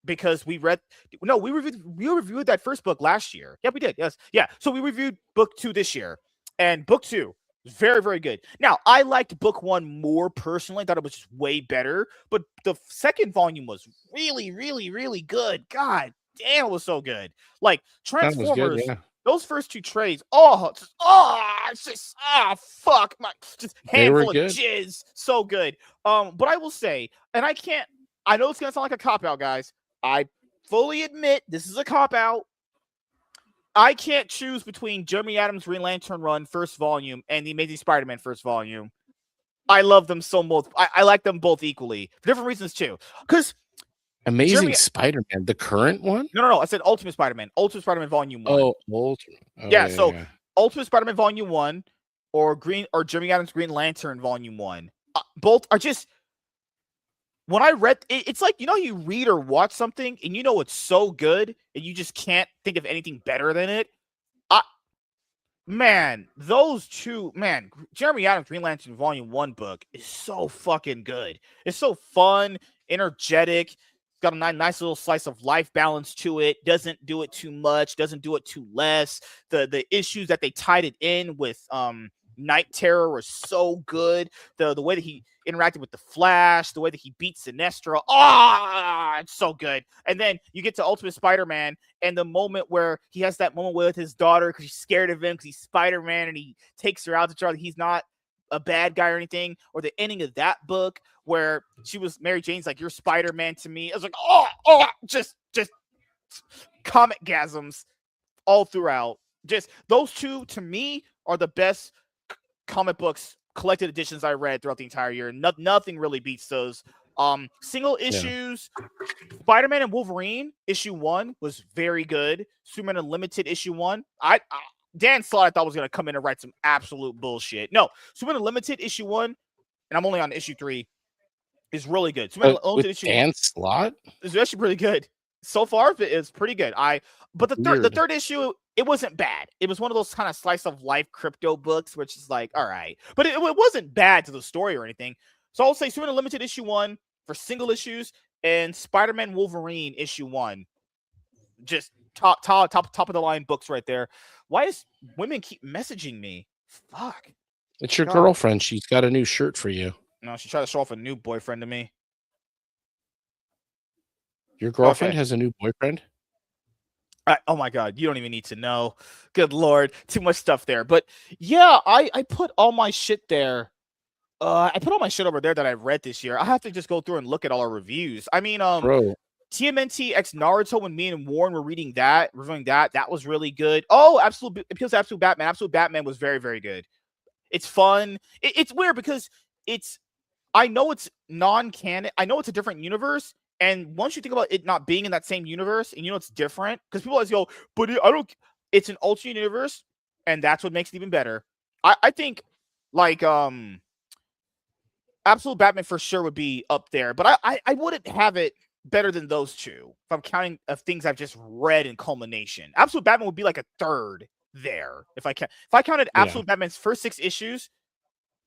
because we reviewed that first book last year. Yeah, we did. Yes, yeah. So we reviewed book 2 this year, and book 2. Very, very good. Now, I liked book 1 more personally. Thought it was just way better. But the second volume was really, really, really good. God damn, it was so good. Like, Transformers, good, yeah. Those first 2 trades, it's just, fuck. Just handful of jizz. So good. But I will say, and I know it's going to sound like a cop-out, guys. I fully admit this is a cop-out. I can't choose between Jeremy Adams' Green Lantern run first volume and the Amazing Spider-Man first volume. I love them so much. I like them both equally for different reasons too. Because Amazing Spider-Man, the current one? No. I said Ultimate Spider-Man. Ultimate Spider-Man Volume 1. Oh, Ultimate. Yeah. Ultimate Spider-Man Volume 1. or Jeremy Adams' Green Lantern Volume 1. Both are just, when I read it, it's like, you read or watch something and it's so good and you just can't think of anything better than it. Man, those two, Jeremy Adams' Green Lantern Volume 1 book is so fucking good. It's so fun, energetic. It's got a nice little slice of life balance to it. Doesn't do it too much, doesn't do it too less. The issues that they tied it in with Night Terror were so good. The way that he interacted with the Flash, the way that he beat Sinestro, it's so good. And then you get to Ultimate Spider-Man, and the moment where he has that moment with his daughter because she's scared of him because he's Spider-Man, and he takes her out to try that he's not a bad guy or anything. Or the ending of that book where Mary Jane's like, "You're Spider-Man to me." I was like, just comic gasms all throughout. Just those two to me are the best comic books collected editions I read throughout the entire year. Nothing really beats those. Single issues, Spider-Man and Wolverine issue 1 was very good. Superman Unlimited issue 1, Dan Slott I thought was gonna come in and write some absolute bullshit. No, Superman Unlimited issue 1, and I'm only on issue 3, is really good. Superman Unlimited issue Dan 1 Slott is actually pretty good. So far, it's pretty good. But the third issue, it wasn't bad. It was one of those kind of slice of life crypto books, which is like, all right. But it wasn't bad to the story or anything. So I'll say Superman Limited issue 1 for single issues, and Spider-Man Wolverine issue 1. Just top of the line books right there. Why does women keep messaging me? Fuck. It's your girlfriend. She's got a new shirt for you. No, she tried to show off a new boyfriend to me. Your girlfriend has a new boyfriend? Oh my God, you don't even need to know. Good Lord, too much stuff there. But yeah, I put all my shit there. I put all my shit over there that I've read this year. I have to just go through and look at all our reviews. I mean, Bro. TMNT X Naruto, when me and Warren were reviewing that was really good. Oh, Absolute Batman. Absolute Batman was very, very good. It's fun. It's weird because I know it's non-canon. I know it's a different universe. And once you think about it not being in that same universe, and it's different, because people always go, but it's an alternate universe, and that's what makes it even better. I think, like, Absolute Batman for sure would be up there, but I wouldn't have it better than those two if I'm counting of things I've just read in culmination. Absolute Batman would be like a third there if I counted Absolute Batman's first 6 issues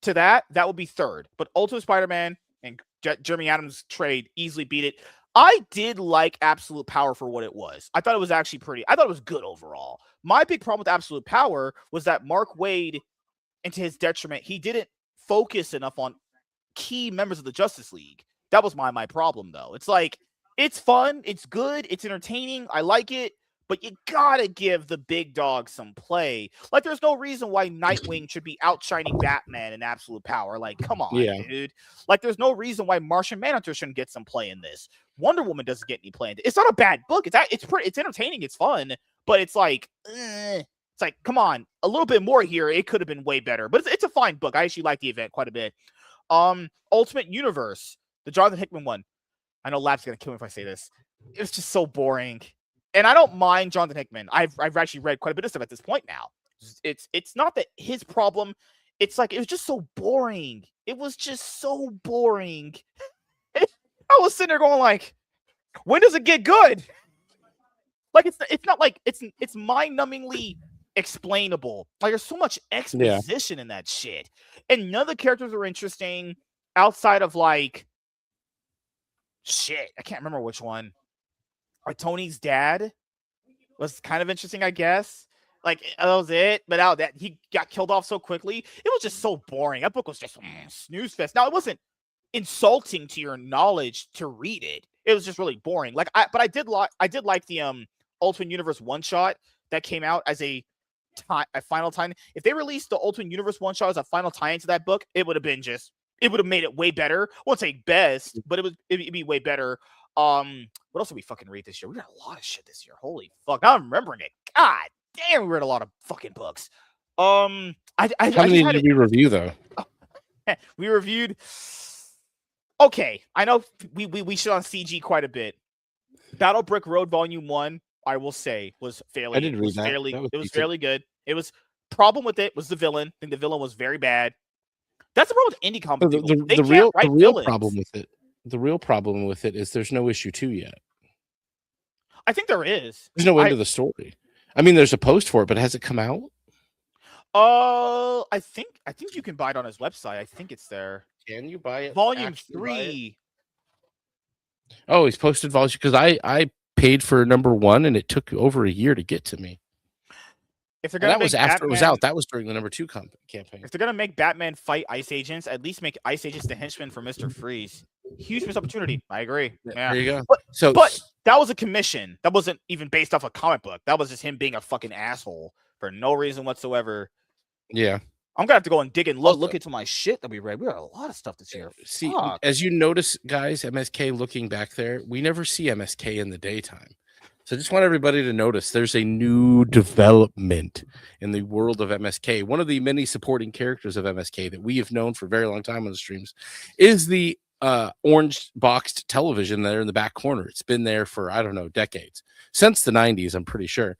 to that would be third. But Ultimate Spider-Man and Jeremy Adams trade easily beat it. I did like Absolute Power for what it was. I thought it was actually I thought it was good overall. My big problem with Absolute Power was that Mark Waid, and to his detriment, he didn't focus enough on key members of the Justice League. That was my problem, though. It's like, it's fun, it's good, it's entertaining, I like it, but you gotta give the big dog some play. Like, there's no reason why Nightwing should be outshining Batman in Absolute Power. Like, come on, dude. Like, there's no reason why Martian Manhunter shouldn't get some play in this. Wonder Woman doesn't get any play in this. It's not a bad book. It's entertaining, it's fun, but it's like, it's like, come on, a little bit more here. It could have been way better, but it's a fine book. I actually like the event quite a bit. Ultimate Universe, the Jonathan Hickman one. I know Lab's gonna kill me if I say this. It was just so boring. And I don't mind Jonathan Hickman. I've actually read quite a bit of stuff at this point now. It's not that his problem. It's like, it was just so boring. It was just so boring. I was sitting there going like, when does it get good? Like, it's not like it's mind-numbingly explainable. Like, there's so much exposition in that shit. And none of the characters are interesting outside of like, shit, I can't remember which one. Like, Tony's dad was kind of interesting, I guess. Like, that was it. But now that he got killed off so quickly, it was just so boring. That book was just snooze fest. Now, it wasn't insulting to your knowledge to read it. It was just really boring. Like, I did like the Ultimate Universe one shot that came out as a final tie. If they released the Ultimate Universe one shot as a final tie into that book, it would have made it way better. I won't say best, but it'd be way better. What else did we fucking read this year? We read a lot of shit this year. Holy fuck. Now I'm remembering it. God damn, we read a lot of fucking books. How many did we review, though? We reviewed. Okay, I know we shit on CG quite a bit. Battle Brick Road Volume 1, I will say, was fairly. I did read that. It was fairly good. It was problem with it was the villain. I think the villain was very bad. That's the problem with indie comic people. They The can't write real villains. problem with it. The real problem with it is there's no issue 2 yet. I think there is. There's no end to the story. I mean, there's a post for it, but has it come out? I think you can buy it on his website. I think it's there. Can you buy it? Volume 3. Oh, he's posted volume because I paid for number 1 and it took over a year to get to me. If they're gonna that was after Batman, it was out. That was during the number 2 campaign. If they're gonna make Batman fight Ice Agents, at least make Ice Agents the henchman for Mr. Freeze. Huge missed opportunity. I agree. Yeah. There you go. But that was a commission. That wasn't even based off a comic book. That was just him being a fucking asshole for no reason whatsoever. Yeah. I'm gonna have to go and dig and look into my shit that we read. We got a lot of stuff this year. See, as you notice, guys, MSK looking back there, we never see MSK in the daytime. So I just want everybody to notice there's a new development in the world of MSK. One of the many supporting characters of MSK that we have known for a very long time on the streams is the orange boxed television there in the back corner. It's been there for, I don't know, decades. Since the 90s, I'm pretty sure.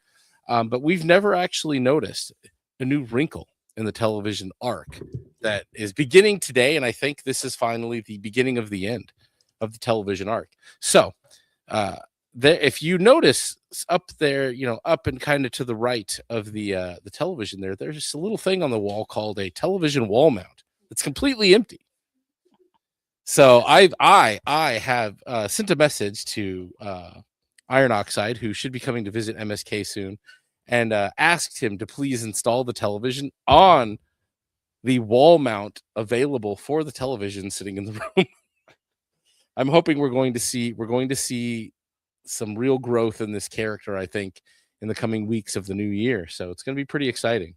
But we've never actually noticed a new wrinkle in the television arc that is beginning today. And I think this is finally the beginning of the end of the television arc. So, there, if you notice up there, up and kind of to the right of the television there's just a little thing on the wall called a television wall mount. It's completely empty. So I have sent a message to Iron Oxide, who should be coming to visit MSK soon, and asked him to please install the television on the wall mount available for the television sitting in the room. I'm hoping we're going to see some real growth in this character, I think, in the coming weeks of the new year. So it's going to be pretty exciting.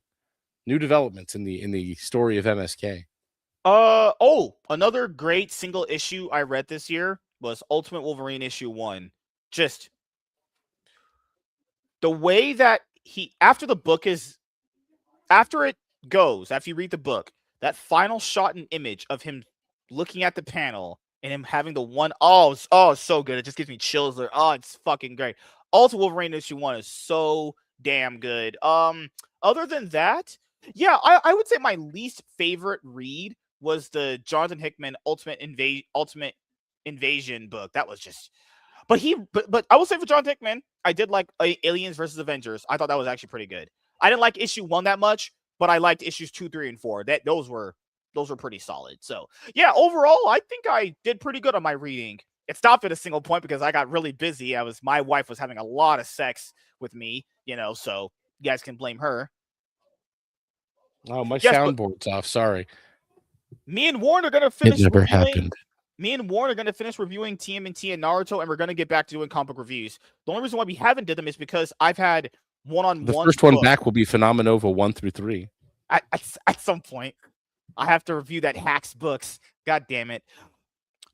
New developments in the story of MSK. Another great single issue I read this year was Ultimate Wolverine issue 1. Just the way that after you read the book, that final shot and image of him looking at the panel and him having the one, it's so good. It just gives me chills there. Oh, it's fucking great. Ultimate Wolverine issue 1 is so damn good. Other than that, yeah, I would say my least favorite read was the Jonathan Hickman Ultimate Invasion book. That was just, but I will say for Jonathan Hickman, I did like Aliens versus Avengers. I thought that was actually pretty good. I didn't like issue 1 that much, but I liked issues 2, 3, and 4. Those were pretty solid. So yeah, overall, I think I did pretty good on my reading. It stopped at a single point because I got really busy. My wife was having a lot of sex with me, so you guys can blame her. Oh, my soundboard's off. Sorry. Me and Warren are going to finish. It never happened. Me and Warren are going to finish reviewing TMNT and Naruto, and we're going to get back to doing comic book reviews. The only reason why we haven't did them is because I've had one-on-one. The first one back will be Phenomenova 1 through 3. At some point, I have to review that Hacks books. God damn it.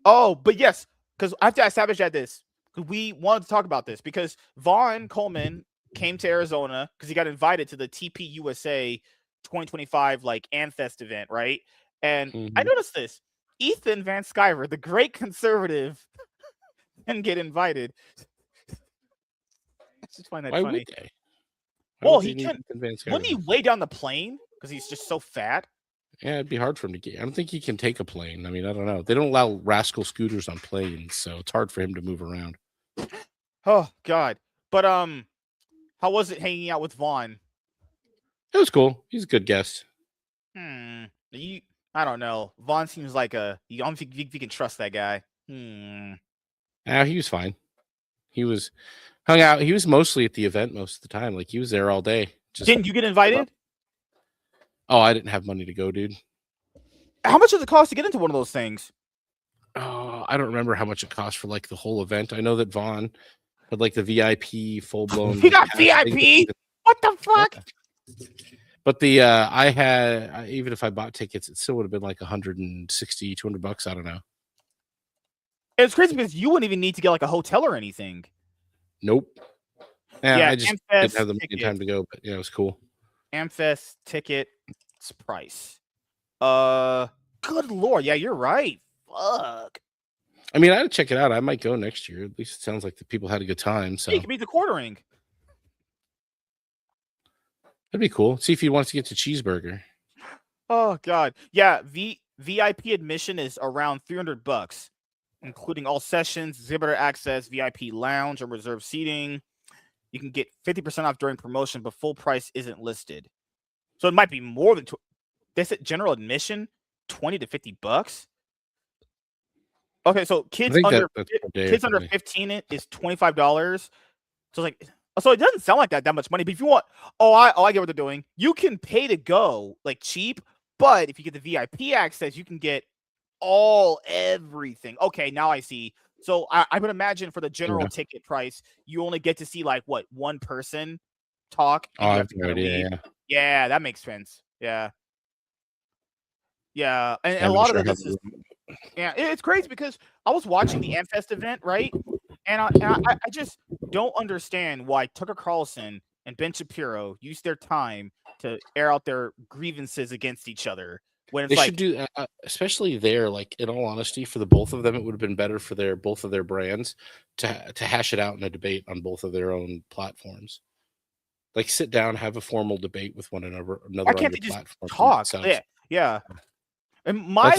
Oh, but yes, because I have to establish that we wanted to talk about this because Vaughn Coleman came to Arizona because he got invited to the TP USA 2025 Amfest event, right? And I noticed this. Ethan Van Sciver, the great conservative, didn't get invited. I just find that funny. Would they? Well, wouldn't he weigh down the plane because he's just so fat? Yeah, it'd be hard for him to get. I don't think he can take a plane. I mean, I don't know. They don't allow rascal scooters on planes, so it's hard for him to move around. Oh God! But how was it hanging out with Vaughn? It was cool. He's a good guest. I don't know. Vaughn seems like I don't think you can trust that guy. Yeah, he was fine. He was hung out. He was mostly at the event most of the time. He was there all day. Didn't you get invited? Oh, I didn't have money to go, dude. How much does it cost to get into one of those things? Oh, I don't remember how much it cost for the whole event. I know that Vaughn had the VIP full blown. He got VIP. What the fuck? Yeah. But I had, even if I bought tickets, it still would have been $160, $200. I don't know. It's crazy because you wouldn't even need to get a hotel or anything. Nope. Yeah, I just didn't have the money time to go, but yeah, it was cool. Amfest ticket price. Good Lord. Yeah, you're right. Fuck. I mean, I had to check it out. I might go next year. At least it sounds like the people had a good time. So you can beat the quartering. That'd be cool. See if he wants to get to cheeseburger. Oh God, yeah. VIP admission is around $300, including all sessions, exhibitor access, VIP lounge, and reserved seating. You can get 50% off during promotion, but full price isn't listed. So it might be more than. They said general admission, $20 to $50. Okay, so I think that's per day or kids under something. 15 is $25. So like, so it doesn't sound like that much money. But if you want, I get what they're doing. You can pay to go like cheap, but if you get the VIP access, you can get everything. Okay, now I see. So I would imagine for the general ticket price, you only get to see like what, one person talk, and you have to no idea. leave. Yeah, that makes sense. Yeah, and I'm a lot sure of this is. Yeah, it's crazy because I was watching the Amfest event, right? And I just don't understand why Tucker Carlson and Ben Shapiro use their time to air out their grievances against each other. When it's they should do, especially there. Like, in all honesty, for the both of them, it would have been better for both of their brands to hash it out in a debate on both of their own platforms. Like, sit down, have a formal debate with one another. Why can't they just talk? Yeah. And my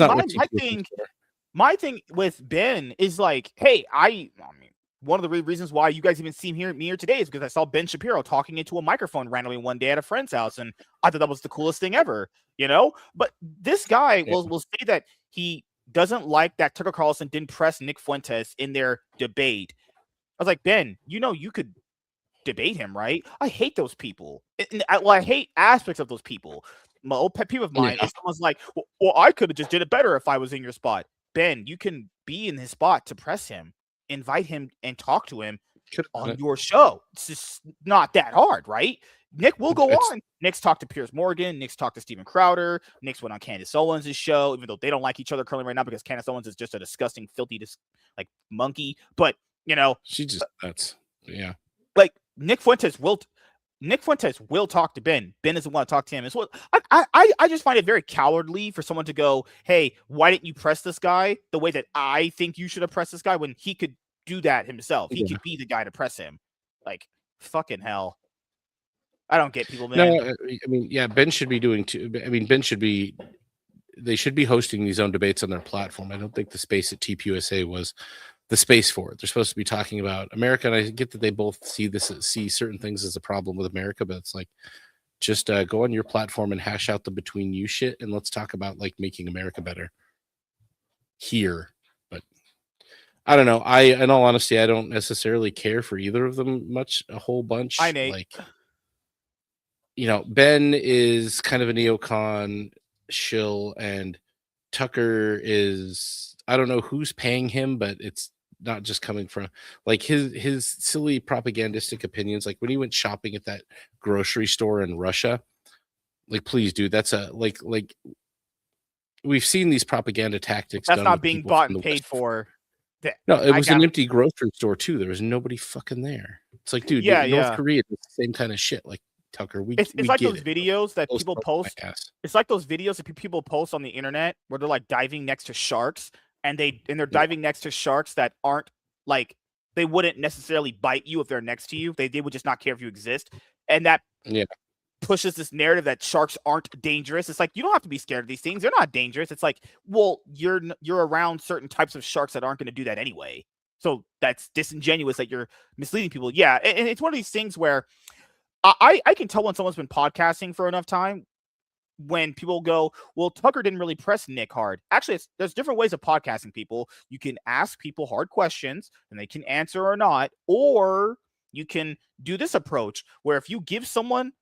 thing with Ben is like, hey, I mean, one of the reasons why you guys even see me here today is because I saw Ben Shapiro talking into a microphone randomly one day at a friend's house, and I thought that was the coolest thing ever, you know? But this guy will say that he doesn't like that Tucker Carlson didn't press Nick Fuentes in their debate. I was like, Ben, you could debate him, right? I hate those people. I hate aspects of those people. My old pet peeve of mine is someone's like, well, I could have just did it better if I was in your spot. Ben, you can be in his spot to press him, invite him, and talk to him on your show. It's just not that hard, right? Nick will go on. Nick's talked to Piers Morgan. Nick's talked to Steven Crowder. Nick's went on Candace Owens' show, even though they don't like each other currently right now because Candace Owens is just a disgusting, filthy, like monkey. But she's just nuts. Yeah, like Nick Fuentes will talk to Ben. Ben doesn't want to talk to him. So I just find it very cowardly for someone to go, hey, why didn't you press this guy the way that I think you should have pressed this guy, when he could do that himself? He could be the guy to press him. Like, fucking hell. I don't get people, man. No, I mean, yeah, Ben should be doing too. I mean, they should be hosting these own debates on their platform. I don't think the space at TPUSA was the space for it. They're supposed to be talking about America, and I get that they both see certain things as a problem with America, but it's like, just go on your platform and hash out the between you shit, and let's talk about like making America better here. But I don't know. In all honesty, I don't necessarily care for either of them a whole bunch. Like, Ben is kind of a neocon shill, and Tucker is, I don't know who's paying him, but it's not just coming from like his silly propagandistic opinions. Like when he went shopping at that grocery store in Russia, like, please, dude, that's like we've seen these propaganda tactics. That's not being bought and paid for. No, it was an empty grocery store too. There was nobody fucking there. It's like, dude, North Korea does the same kind of shit. Like, Tucker, it's like those videos that people post. It's like those videos that people post on the internet where they're like diving next to sharks, and they're diving next to sharks that aren't like, they wouldn't necessarily bite you if they're next to you. They would just not care if you exist, and that pushes this narrative that sharks aren't dangerous. It's like, you don't have to be scared of these things. They're not dangerous. It's like, well, you're around certain types of sharks that aren't going to do that anyway. So that's disingenuous that you're misleading people. Yeah, and it's one of these things where I can tell when someone's been podcasting for enough time when people go, well, Tucker didn't really press Nick hard. Actually, there's different ways of podcasting, people. You can ask people hard questions and they can answer or not, or you can do this approach where if you give someone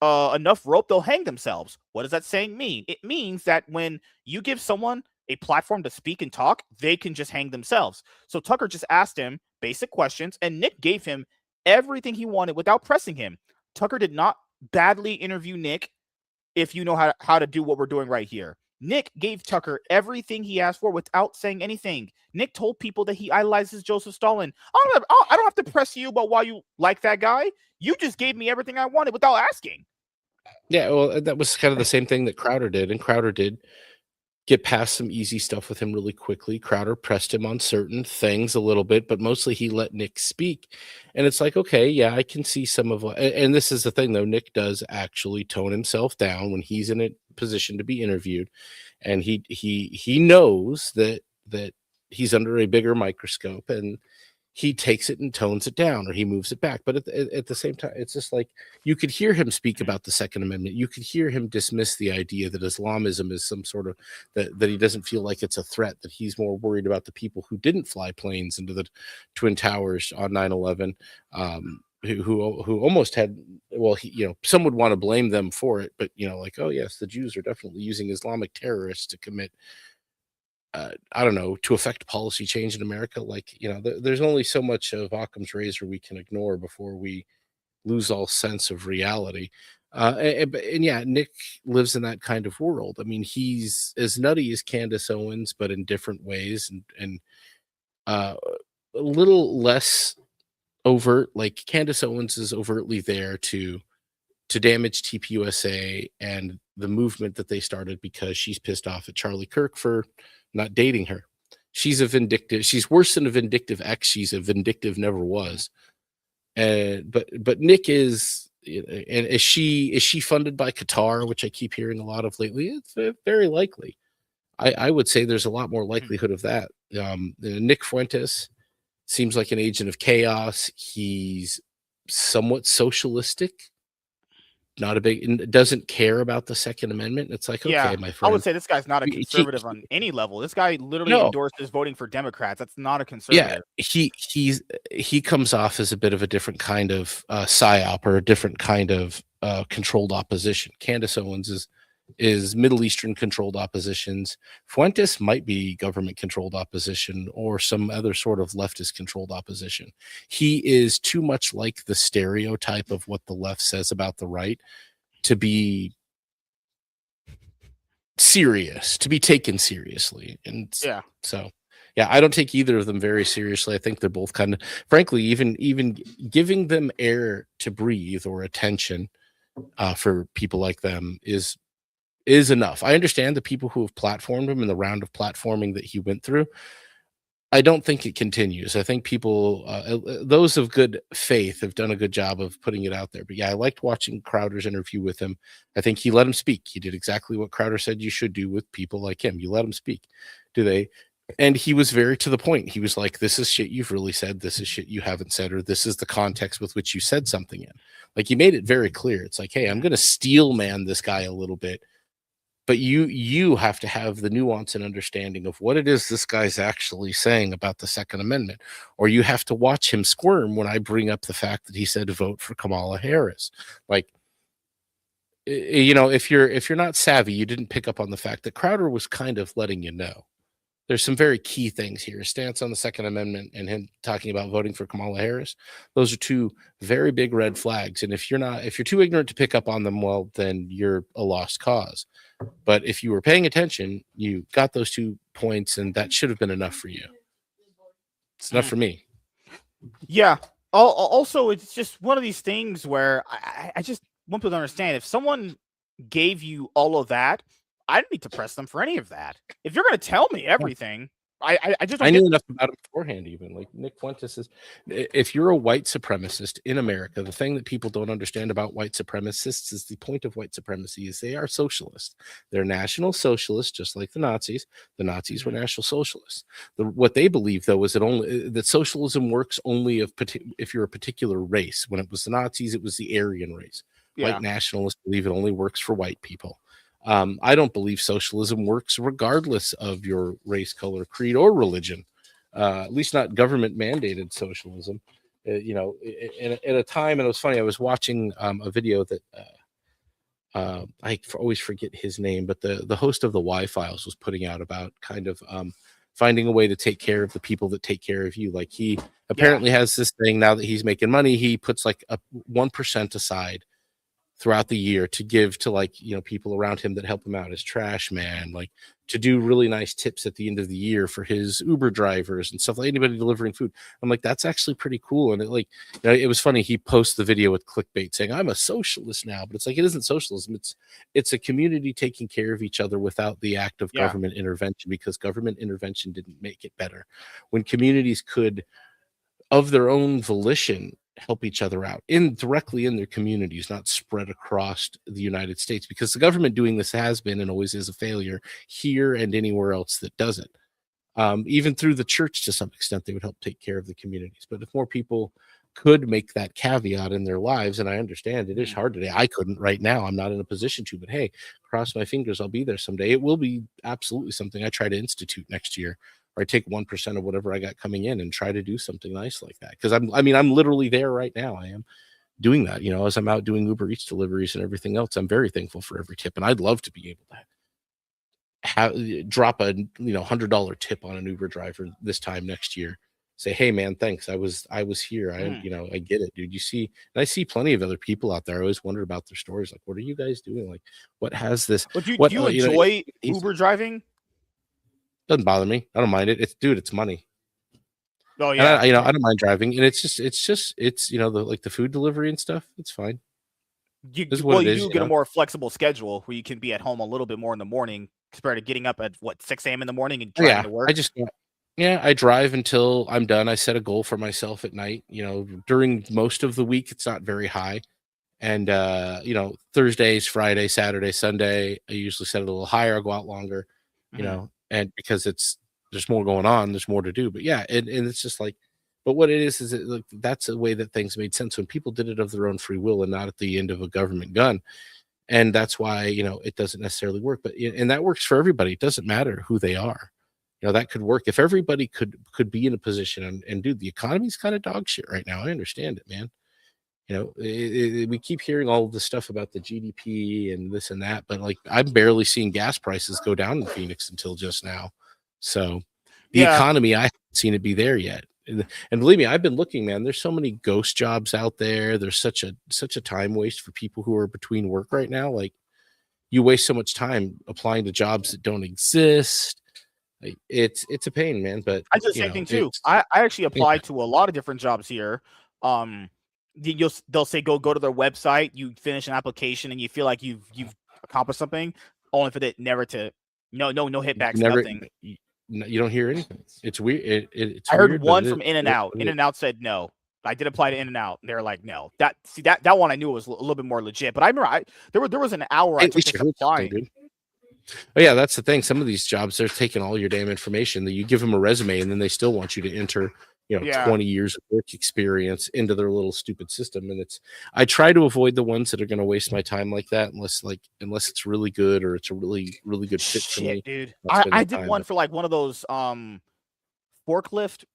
enough rope, they'll hang themselves. What does that saying mean? It means that when you give someone a platform to speak and talk, they can just hang themselves. So Tucker just asked him basic questions, and Nick gave him everything he wanted without pressing him. Tucker did not badly interview Nick, if you know how to do what we're doing right here. Nick gave Tucker everything he asked for without saying anything. Nick told people that he idolizes Joseph Stalin. I don't have to press you about why you like that guy. You just gave me everything I wanted without asking. Yeah, well, that was kind of the same thing that Crowder did, and Crowder did get past some easy stuff with him really quickly. Crowder pressed him on certain things a little bit, but mostly he let Nick speak. And it's like, okay, yeah, I can see some of and this is the thing though, Nick does actually tone himself down when he's in a position to be interviewed. And he knows that he's under a bigger microscope, and he takes it and tones it down, or he moves it back. But at the same time, it's just like you could hear him speak about the Second Amendment. You could hear him dismiss the idea that Islamism is some sort of that he doesn't feel like it's a threat, that he's more worried about the people who didn't fly planes into the Twin Towers on 9/11, who almost had, well, some would want to blame them for it, but like, oh yes, the Jews are definitely using Islamic terrorists to commit I don't know, to affect policy change in America. Like, there's only so much of Occam's razor we can ignore before we lose all sense of reality. And yeah, Nick lives in that kind of world. I mean, he's as nutty as Candace Owens, but in different ways, and a little less overt. Like Candace Owens is overtly there to damage TPUSA and the movement that they started because she's pissed off at Charlie Kirk for not dating her. She's worse than a vindictive ex. She's a vindictive never was. But Nick is, and is she funded by Qatar, which I keep hearing a lot of lately? It's very likely. I would say there's a lot more likelihood of that. Nick Fuentes seems like an agent of chaos. He's somewhat socialistic, not a big, doesn't care about the Second Amendment. It's like, okay, my friend. I would say this guy's not a conservative on any level. This guy literally endorses voting for Democrats. That's not a conservative. Yeah, he comes off as a bit of a different kind of psyop, or a different kind of controlled opposition. Candace Owens is Middle Eastern controlled oppositions. Fuentes might be government controlled opposition or some other sort of leftist controlled opposition. He is too much like the stereotype of what the left says about the right to be serious, to be taken seriously. And so I don't take either of them very seriously. I think they're both kind of, frankly, even giving them air to breathe or attention for people like them is enough. I understand the people who have platformed him and the round of platforming that he went through. I don't think it continues. I think people, those of good faith, have done a good job of putting it out there. But yeah, I liked watching Crowder's interview with him. I think he let him speak. He did exactly what Crowder said you should do with people like him. You let him speak. And he was very to the point. He was like, this is shit you've really said. This is shit you haven't said, or this is the context with which you said something in. Like, he made it very clear. It's like, hey, I'm going to steel man this guy a little bit. But you have to have the nuance and understanding of what it is this guy's actually saying about the Second Amendment, or you have to watch him squirm when I bring up the fact that he said to vote for Kamala Harris. Like, if you're not savvy, you didn't pick up on the fact that Crowder was kind of letting you know. There's some very key things here. His stance on the Second Amendment and him talking about voting for Kamala Harris. Those are two very big red flags. And if you're too ignorant to pick up on them, well, then you're a lost cause. But if you were paying attention, you got those 2 points, and that should have been enough for you. It's enough for me. Yeah. Also, it's just one of these things where I just want people to understand, if someone gave you all of that, I don't need to press them for any of that. If you're going to tell me everything, I just don't knew enough about him beforehand. Even like Nick Fuentes is, if you're a white supremacist in America, the thing that people don't understand about white supremacists is the point of white supremacy is they are socialists. They're national socialists, just like the Nazis. The Nazis were national socialists. What they believe, though, is that socialism works only if you're a particular race. When it was the Nazis, it was the Aryan race. White nationalists believe it only works for white people. I don't believe socialism works regardless of your race, color, creed, or religion. At least not government mandated socialism. At a time, and it was funny, I was watching a video that I always forget his name, but the host of the Y-Files was putting out about kind of finding a way to take care of the people that take care of you. Like, he apparently has this thing now that he's making money. He puts like a 1% aside throughout the year to give to, like, people around him that help him out as trash man, like to do really nice tips at the end of the year for his Uber drivers and stuff, like anybody delivering food. I'm like, that's actually pretty cool. And it was funny. He posts the video with clickbait saying, I'm a socialist now, but it's like, it isn't socialism. It's a community taking care of each other without the act of government intervention, because government intervention didn't make it better. When communities could, of their own volition, help each other out directly in their communities, not spread across the United States, because the government doing this has been and always is a failure here and anywhere else that does it. Even through the church, to some extent, they would help take care of the communities. But if more people could make that caveat in their lives, and I understand it is hard today. I couldn't right now. I'm not in a position to, but hey, cross my fingers, I'll be there someday. It will be absolutely something I try to institute next year, or I take 1% of whatever I got coming in and try to do something nice like that. Because I'm literally there right now. I am doing that, as I'm out doing Uber Eats deliveries and everything else. I'm very thankful for every tip, and I'd love to be able to drop a $100 tip on an Uber driver this time next year. Say, hey man, thanks. I was here. I get it, dude. And I see plenty of other people out there. I always wonder about their stories. Like, what are you guys doing? Like, what has this? But do you enjoy Uber driving? Doesn't bother me. I don't mind it. It's money. Oh yeah. And I don't mind driving. And it's the food delivery and stuff. It's fine. You do get a more flexible schedule where you can be at home a little bit more in the morning compared to getting up at 6 a.m. in the morning and driving to work. I drive until I'm done. I set a goal for myself at night. During most of the week, it's not very high. And, Thursdays, Friday, Saturday, Sunday, I usually set it a little higher. I'll go out longer, and because there's more going on, there's more to do. But yeah, and it's just like, but what it is that's a way that things made sense when people did it of their own free will and not at the end of a government gun. And that's why, it doesn't necessarily work. But, and that works for everybody. It doesn't matter who they are. That could work if everybody could be in a position. And dude, the economy's kind of dog shit right now. I understand it, man. We keep hearing all of this stuff about the GDP and this and that, but like, I'm barely seeing gas prices go down in Phoenix until just now. So the economy, I haven't seen it be there yet. And believe me, I've been looking, man. There's so many ghost jobs out there. There's such a time waste for people who are between work right now. Like, you waste so much time applying to jobs that don't exist. Like, it's a pain, man. But I do the same thing too. I actually applied to a lot of different jobs here. They'll say go to their website, you finish an application, and you feel like you've accomplished something, only for that never to no hitbacks, nothing. You don't hear anything. It's weird. I heard one from In-N-Out. In-N-Out said no. I did apply to In-N-Out. They're like, no. That one I knew was a little bit more legit. But I remember there was an hour I took to apply. Oh yeah, that's the thing. Some of these jobs, they're taking all your damn information. That you give them a resume, and then they still want you to enter 20 years of work experience into their little stupid system. And I try to avoid the ones that are going to waste my time like that, unless it's really good or it's a really, really good fit for me. Dude, I did one for like one of those forklift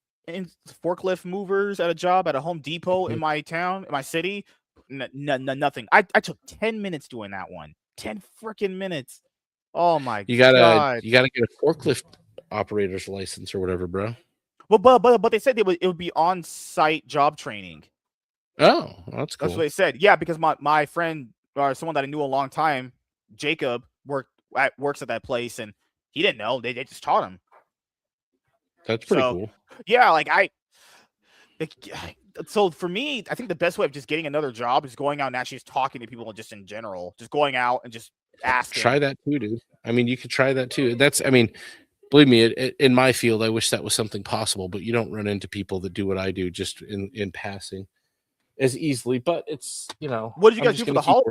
movers at a job at a Home Depot in my town, in my city. Nothing. I took 10 minutes doing that one. 10 freaking minutes. Oh my God. You gotta get a forklift operator's license or whatever, bro. Well, but they said it would be on-site job training. Oh, that's cool. That's what they said. Yeah, because my friend or someone that I knew a long time, Jacob, works at that place, and he didn't know. They just taught him. That's pretty cool. Yeah, so for me, I think the best way of just getting another job is going out and actually just talking to people just in general. Just going out and just asking. Try that too, dude. I mean, you could try that too. Believe me, in my field, I wish that was something possible, but you don't run into people that do what I do just in passing as easily. But it's, What did you guys do for the holiday?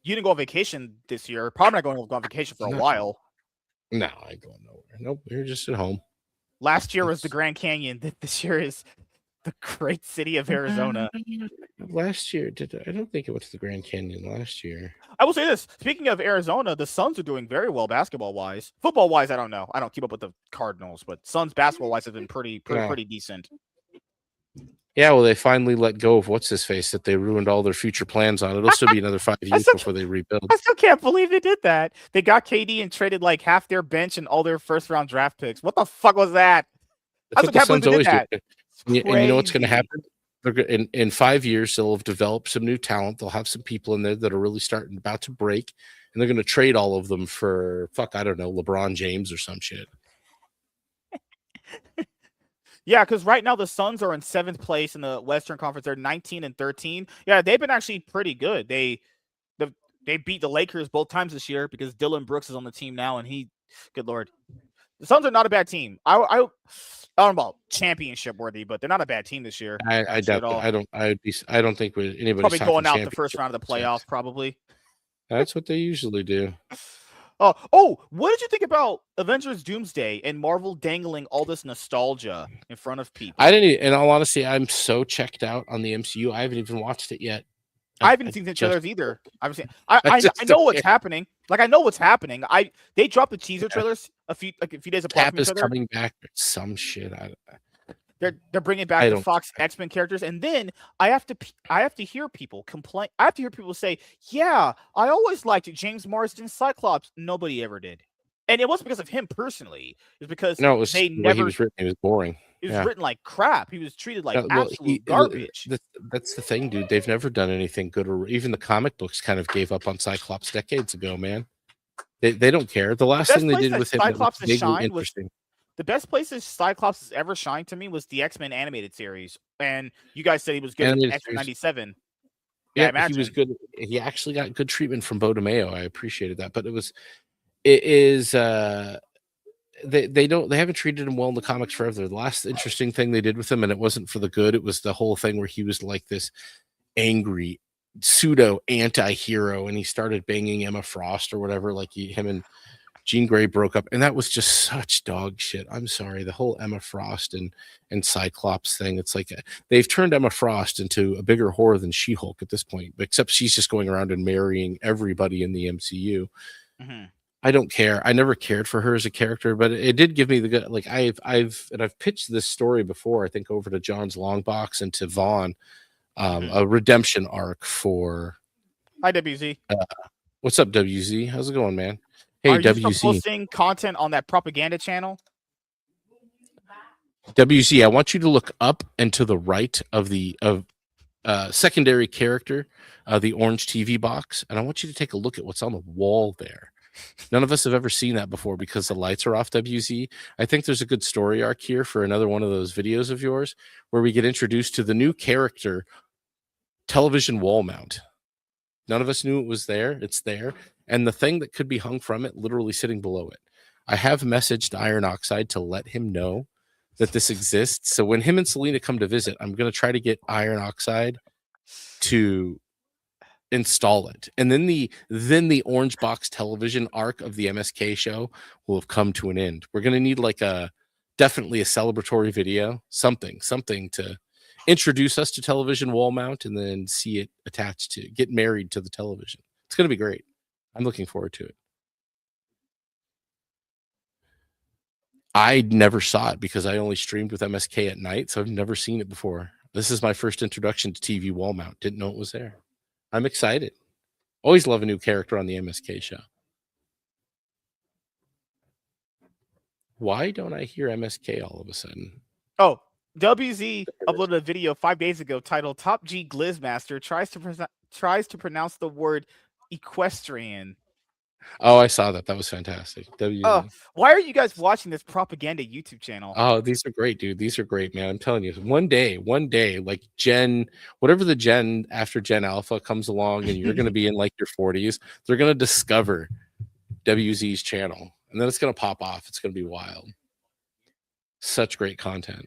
You didn't go on vacation this year. Probably not going to go on vacation for a while. No, I ain't going nowhere. Nope, we're just at home. Last year was the Grand Canyon. This year is the great city of Arizona. Last year, I don't think it went to the Grand Canyon last year. I will say this. Speaking of Arizona, the Suns are doing very well basketball-wise. Football-wise, I don't know. I don't keep up with the Cardinals, but Suns basketball-wise have been pretty decent. Yeah, well, they finally let go of what's-his-face that they ruined all their future plans on. It'll still be another 5 years before they rebuild. I still can't believe they did that. They got KD and traded like half their bench and all their first-round draft picks. What the fuck was that? That's what the Suns always do. And you know what's going to happen? in 5 years, they'll have developed some new talent. They'll have some people in there that are really about to break, and they're going to trade all of them for I don't know, LeBron James or some shit. Yeah, because right now the Suns are in 7th place in the Western Conference. They're 19-13. Yeah, they've been actually pretty good. They beat the Lakers both times this year because Dylan Brooks is on the team now, and good Lord. The Suns are not a bad team. I don't know about championship worthy, but they're not a bad team this year. I doubt that. I don't think anybody's probably going out the first round of the playoffs, probably. That's what they usually do. What did you think about Avengers Doomsday and Marvel dangling all this nostalgia in front of people? In all honesty, I'm so checked out on the MCU. I haven't even watched it yet. I haven't seen the trailers either. I know what's happening. Like, I know what's happening. They dropped the teaser trailers a few days apart Cap from each is other. coming back. Some shit. They're bringing back the Fox X-Men characters, and then I have to hear people complain. I have to hear people say, "Yeah, I always liked James Marsden's Cyclops." Nobody ever did, and it wasn't because of him personally. It was because he was written. He was boring. He was written like crap. He was treated like absolute garbage. That's the thing, dude. They've never done anything good, or even the comic books kind of gave up on Cyclops decades ago, man. They don't care. The last thing they did with him Cyclops was interesting. The best places Cyclops has ever shined to me was the X-Men animated series, and you guys said he was good in X-Men 97. Yeah, he was good. He actually got good treatment from Bo DeMeo. I appreciated that, but they haven't treated him well in the comics forever. The last interesting thing they did with him, and it wasn't for the good, it was the whole thing where he was like this angry pseudo anti-hero, and he started banging Emma Frost or whatever. Like him and Jean Grey broke up, and that was just such dog shit. I'm sorry. The whole Emma Frost and Cyclops thing, it's like they've turned Emma Frost into a bigger whore than She-Hulk at this point, except she's just going around and marrying everybody in the MCU. Mm-hmm. I don't care. I never cared for her as a character, but it did give me the good. Like I've pitched this story before, I think over to John's Longbox and to Vaughn, a redemption arc for. Hi, WZ. What's up, WZ? How's it going, man? Hey, Are you still posting content on that propaganda channel? WZ, I want you to look up and to the right of the secondary character, the orange TV box, and I want you to take a look at what's on the wall there. None of us have ever seen that before because the lights are off, WZ. I think there's a good story arc here for another one of those videos of yours where we get introduced to the new character, television wall mount. None of us knew it was there. It's there. And the thing that could be hung from it, literally sitting below it. I have messaged Iron Oxide to let him know that this exists. So when him and Selena come to visit, I'm going to try to get Iron Oxide to install it. And then the orange box television arc of the MSK show will have come to an end. We're going to need definitely a celebratory video, something to introduce us to television wall mount and then see it get married to the television. It's going to be great. I'm looking forward to it. I never saw it because I only streamed with MSK at night, so I've never seen it before. This is my first introduction to TV wall mount. Didn't know it was there. I'm excited. Always love a new character on the MSK show. Why don't I hear MSK all of a sudden? Oh, WZ uploaded a video 5 days ago titled "Top G Glizmaster tries to pronounce the word equestrian." Oh, I saw that. That was fantastic. Why are you guys watching this propaganda YouTube channel? Oh, these are great, dude. These are great, man. I'm telling you. One day, like whatever the gen after Gen Alpha comes along and you're going to be in like your 40s, they're going to discover WZ's channel. And then it's going to pop off. It's going to be wild. Such great content.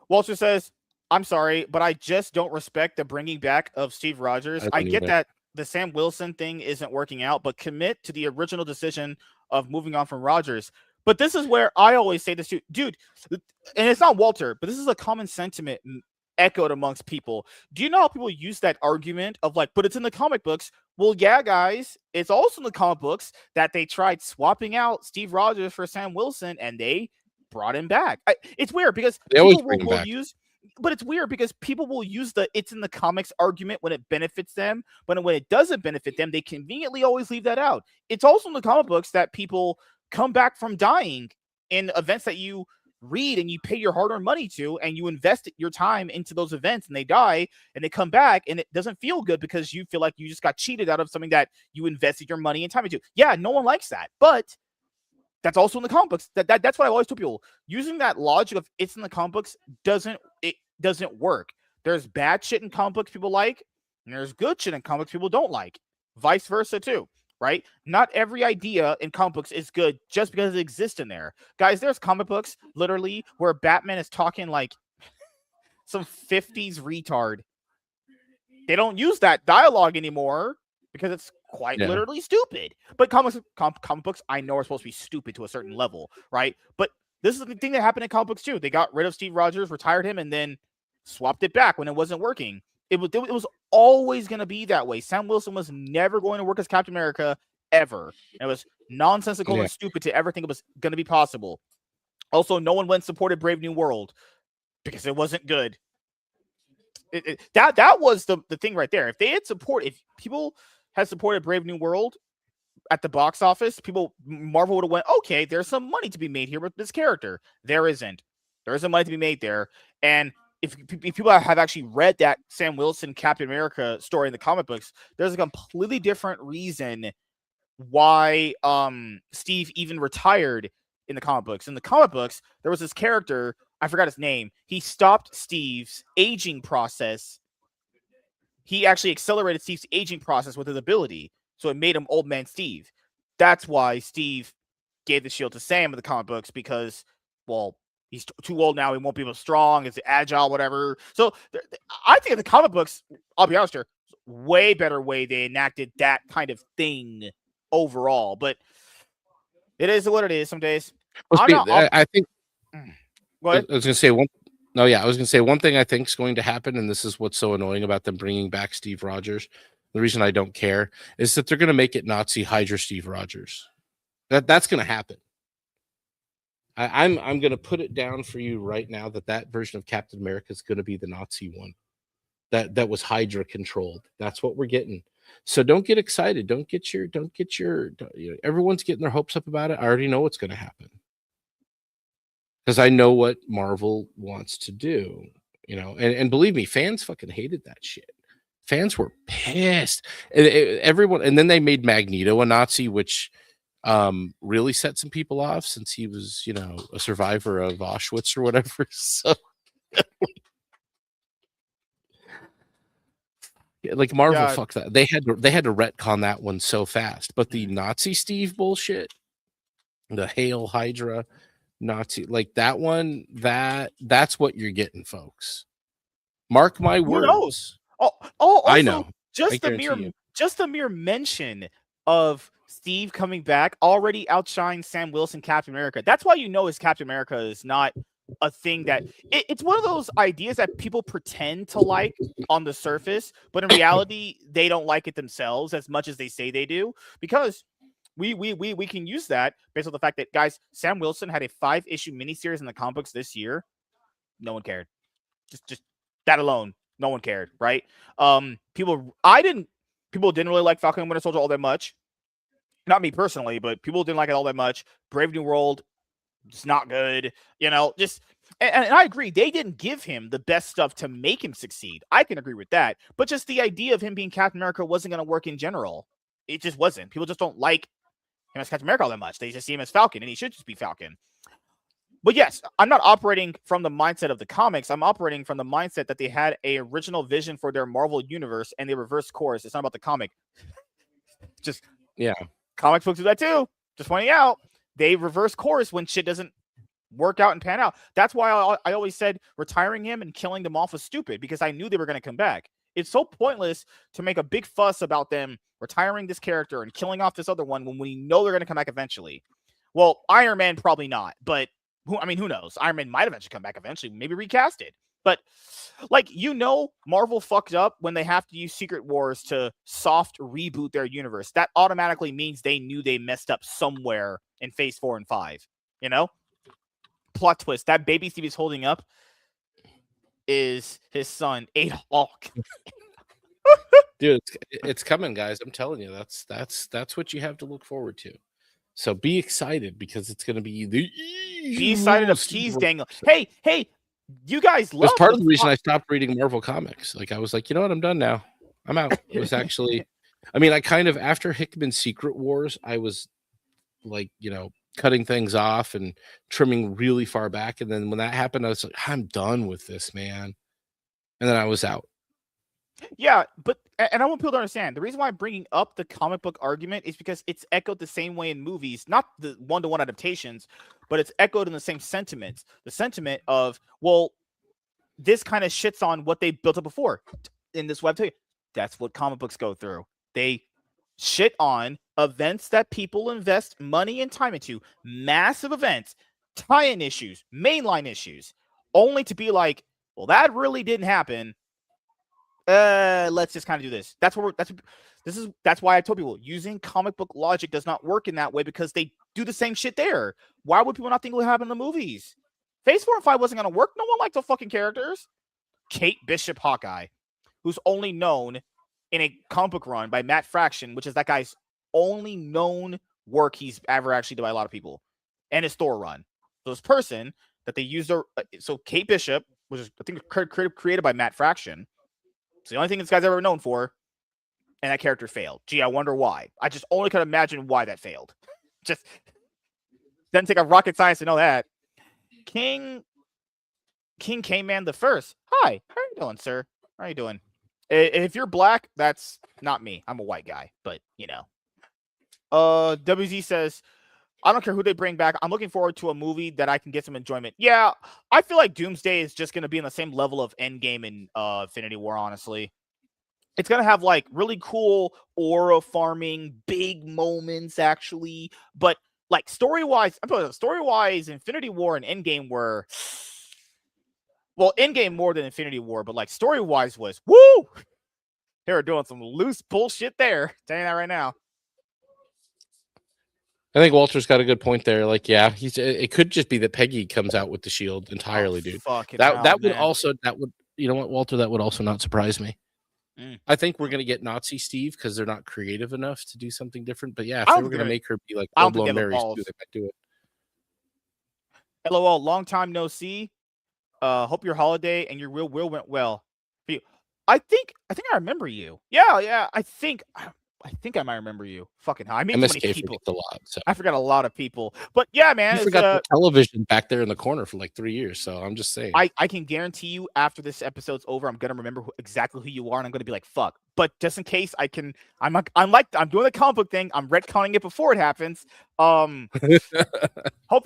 Walter says, "I'm sorry, but I just don't respect the bringing back of Steve Rogers. I get that the Sam Wilson thing isn't working out, but commit to the original decision of moving on from Rogers." But this is where I always say this, dude, and it's not Walter, but this is a common sentiment echoed amongst people. Do you know how people use that argument of like, but it's in the comic books? Well, yeah, guys, it's also in the comic books that they tried swapping out Steve Rogers for Sam Wilson and they brought him back. It's weird because people will use. But it's weird because people will use the "it's in the comics" argument when it benefits them, but when it doesn't benefit them, they conveniently always leave that out. It's also in the comic books that people come back from dying in events that you read and you pay your hard-earned money to, and you invest your time into those events, and they die and they come back, and it doesn't feel good because you feel like you just got cheated out of something that you invested your money and time into. Yeah, no one likes that, but that's also in the comic books. That's what I always tell people. Using that logic of it's in the comic books doesn't work. There's bad shit in comic books people like, and there's good shit in comic books people don't like. Vice versa too, right? Not every idea in comic books is good just because it exists in there. Guys, there's comic books literally where Batman is talking like some 50s retard. They don't use that dialogue anymore because it's quite literally stupid. But comic books, I know, are supposed to be stupid to a certain level, right? But this is the thing that happened in comic books too. They got rid of Steve Rogers, retired him, and then swapped it back when it wasn't working. It was always going to be that way. Sam Wilson was never going to work as Captain America ever. And it was nonsensical and stupid to ever think it was going to be possible. Also, no one went and supported Brave New World because it wasn't good. That was the thing right there. If people had supported Brave New World at the box office, Marvel would have went, okay, there's some money to be made here with this character. There isn't. There isn't money to be made there. And if people have actually read that Sam Wilson Captain America story in the comic books, there's a completely different reason why Steve even retired in the comic books. In the comic books, there was this character, I forgot his name. He stopped Steve's aging process. He actually accelerated Steve's aging process with his ability. So it made him Old Man Steve. That's why Steve gave the shield to Sam in the comic books because, well, he's too old now. He won't be able to strong. It's agile, whatever. So I think in the comic books, I'll be honest here, way better way they enacted that kind of thing overall. But it is what it is some days. I think Go ahead. I was going to say one. No, yeah, I was going to say one thing I think is going to happen, and this is what's so annoying about them bringing back Steve Rogers. The reason I don't care is that they're going to make it Nazi Hydra Steve Rogers. That's going to happen. I'm going to put it down for you right now that version of Captain America is going to be the Nazi one. That was Hydra controlled. That's what we're getting. So don't get excited. Don't get your. Everyone's getting their hopes up about it. I already know what's going to happen because I know what Marvel wants to do. And believe me, fans fucking hated that shit. Fans were pissed. Everyone, and then they made Magneto a Nazi, which really set some people off since he was, a survivor of Auschwitz or whatever. So, like Marvel, fuck that. They had to retcon that one so fast. But the Nazi Steve bullshit, the Hail Hydra Nazi, like that one, that's what you're getting, folks. Mark my words. Who knows? Also, I know. Just the mere mention of Steve coming back already outshines Sam Wilson Captain America. That's why his Captain America is not a thing that it's one of those ideas that people pretend to like on the surface, but in reality they don't like it themselves as much as they say they do, because we can use that based on the fact that, guys, Sam Wilson had a 5-issue miniseries in the comic books this year. No one cared. Just that alone, no one cared, right? People didn't really like Falcon and Winter Soldier all that much. Not me personally, but people didn't like it all that much. Brave New World, it's not good, and I agree, they didn't give him the best stuff to make him succeed. I can agree with that, but just the idea of him being Captain America wasn't going to work in general. It just wasn't. People just don't like him as Captain America all that much. They just see him as Falcon, and he should just be Falcon. But yes, I'm not operating from the mindset of the comics. I'm operating from the mindset that they had a original vision for their Marvel universe, and they reversed course. It's not about the comic. Just comic books do that too. Just pointing out, they reverse course when shit doesn't work out and pan out. That's why I always said retiring him and killing them off was stupid, because I knew they were going to come back. It's so pointless to make a big fuss about them retiring this character and killing off this other one when we know they're going to come back eventually. Well, Iron Man probably not, but who knows? Iron Man might eventually come back eventually, maybe recast it. But Marvel fucked up when they have to use Secret Wars to soft reboot their universe. That automatically means they knew they messed up somewhere in Phase 4 and 5. Plot twist: that baby Steve is holding up is his son, Adolf. Dude, it's coming, guys. I'm telling you, that's what you have to look forward to. So be excited because it's going to be the Be excited of cheese dangle. Hey, you guys love That's part the of the reason I stopped reading Marvel comics. Like I was like, you know what, I'm done now. I'm out. It was actually, I mean, I kind of after Hickman's Secret Wars, I was like, cutting things off and trimming really far back. And then when that happened, I was like, I'm done with this, man. And then I was out. Yeah, but and I want people to understand the reason why I'm bringing up the comic book argument is because it's echoed the same way in movies, not the one-to-one adaptations, but it's echoed in the same sentiments. The sentiment of, well, this kind of shits on what they built up before. In this web too, that's what comic books go through. They shit on events that people invest money and time into, massive events, tie-in issues, mainline issues, only to be like, well, that really didn't happen. Let's just kind of do this. That's why I told people using comic book logic does not work in that way because they do the same shit there. Why would people not think it would happen in the movies? Phase 4 and 5 wasn't going to work. No one liked the fucking characters. Kate Bishop Hawkeye, who's only known in a comic book run by Matt Fraction, which is that guy's only known work he's ever actually done by a lot of people, and his Thor run. So this person that they used, so Kate Bishop, which is I think created by Matt Fraction. It's the only thing this guy's ever known for, and that character failed. Gee, I wonder why. I just only could imagine why that failed. Just doesn't take a rocket science to know that. King K-Man the First. Hi, how are you doing, sir? How are you doing? If you're black, that's not me. I'm a white guy, but WZ says, I don't care who they bring back. I'm looking forward to a movie that I can get some enjoyment. Yeah, I feel like Doomsday is just going to be on the same level of Endgame and Infinity War, honestly. It's going to have, like, really cool aura farming, big moments, actually. But, like, story-wise, Infinity War and Endgame were... Well, Endgame more than Infinity War, but, like, story-wise was, woo! They were doing some loose bullshit there. Telling you that right now. I think Walter's got a good point there. Like, yeah, it could just be that Peggy comes out with the shield entirely, dude. That would you know what, Walter, that would also not surprise me. I think we're gonna get Nazi Steve because they're not creative enough to do something different. But yeah, if they were gonna make her be like full-blown Mary Sue, they might do it. LOL, long time no see. Hope your holiday and your will went well for you. I think I remember you. Yeah. I think I might remember you. Fucking hell. I mean, MSK so many people. A lot. So. I forgot a lot of people. But yeah, man. You forgot the television back there in the corner for like 3 years. So I'm just saying. I can guarantee you after this episode's over, I'm going to remember exactly who you are. And I'm going to be like, fuck. But just in case I'm doing the comic book thing. I'm retconning it before it happens. Hope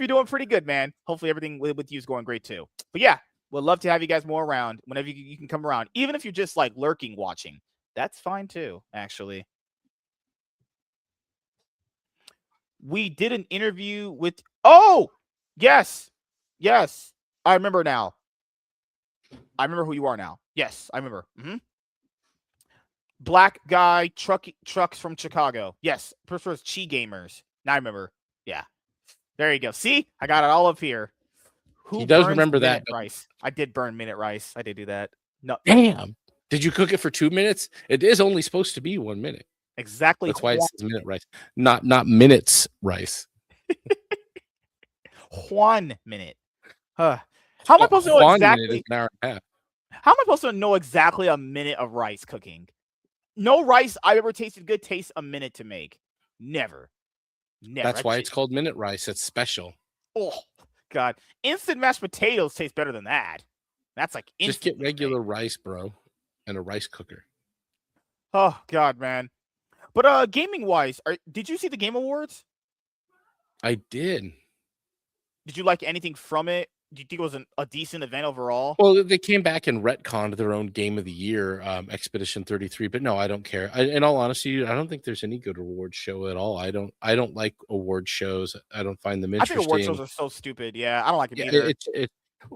you're doing pretty good, man. Hopefully everything with you is going great too. But yeah, we'd love to have you guys more around whenever you can come around. Even if you're just like lurking, watching. That's fine too, actually. We did an interview with... Oh! Yes. I remember now. I remember who you are now. Yes, I remember. Black guy, trucks from Chicago. Yes, prefers Chi Gamers. Now I remember. Yeah. There you go. See? I got it all up here. He does remember that. Rice. I did burn minute rice. I did do that. No. Damn. Did you cook it for 2 minutes? It is only supposed to be 1 minute. Exactly. That's why it says minute rice, not minutes rice. 1 minute. How am I supposed to know exactly? An hour and a half. How am I supposed to know exactly a minute of rice cooking? No rice I've ever tasted good tastes a minute to make. Never. That's why it's called minute rice. It's special. Oh God! Instant mashed potatoes taste better than that. That's like just get regular rice, bro, and a rice cooker. Oh God, man. But gaming wise, did you see the Game Awards? I did. Did you like anything from it? Do you think it was a decent event overall? Well, they came back and retconned their own Game of the Year, Expedition 33. But no, I don't care. In all honesty, I don't think there's any good award show at all. I don't like award shows. I don't find them interesting. I think award shows are so stupid. Yeah, I don't like it either.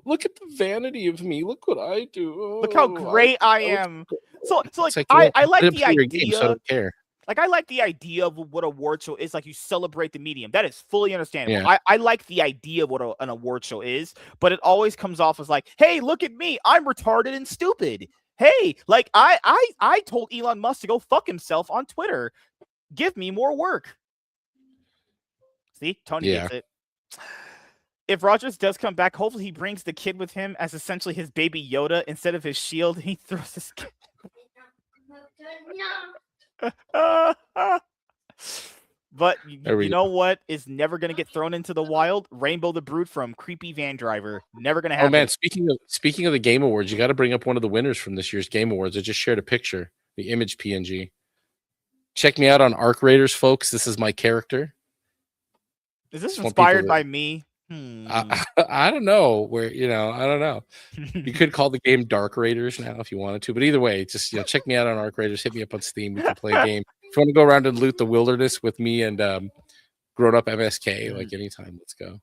Look at the vanity of me. Look what I do. Look how great I am. So like I like the idea. Game, so I don't care. Like, I like the idea of what a award show is. Like, you celebrate the medium. That is fully understandable. Yeah. I like the idea of what an award show is, but it always comes off as like, hey, look at me. I'm retarded and stupid. Hey, like, I told Elon Musk to go fuck himself on Twitter. Give me more work. See, Tony Yeah. gets it. If Rogers does come back, hopefully he brings the kid with him as essentially his baby Yoda. Instead of his shield, he throws his kid. But you know what is never going to get thrown into the wild? Rainbow the Brood from Creepy Van Driver. Never going to happen. Oh man, speaking of the Game Awards, you got to bring up one of the winners from this year's Game Awards. I just shared a picture, the image PNG. Check me out on Arc Raiders, folks. This is my character. Is this inspired by me? I don't know where, I don't know. You could call the game Dark Raiders now if you wanted to, but either way, just check me out on Arc Raiders. Hit me up on Steam. We can play a game. If you want to go around and loot the wilderness with me and grown up MSK, like anytime, let's go.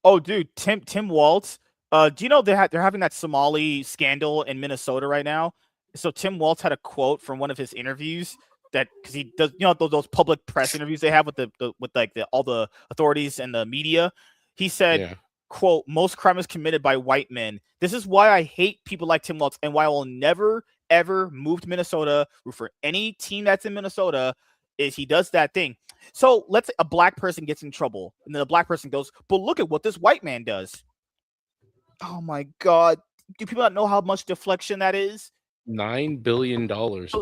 Oh, dude, Tim Waltz. Do you know they're having that Somali scandal in Minnesota right now? So Tim Waltz had a quote from one of his interviews that because he does, those public press interviews they have with all the authorities and the media. He said, quote, "Most crime is committed by white men. This is why I hate people like Tim Waltz and why I will never, ever move to Minnesota, root for any team that's in Minnesota, is he does that thing." So let's say a black person gets in trouble and then the black person goes, "But look at what this white man does." Oh my God. Do people not know how much deflection that is? $9 billion.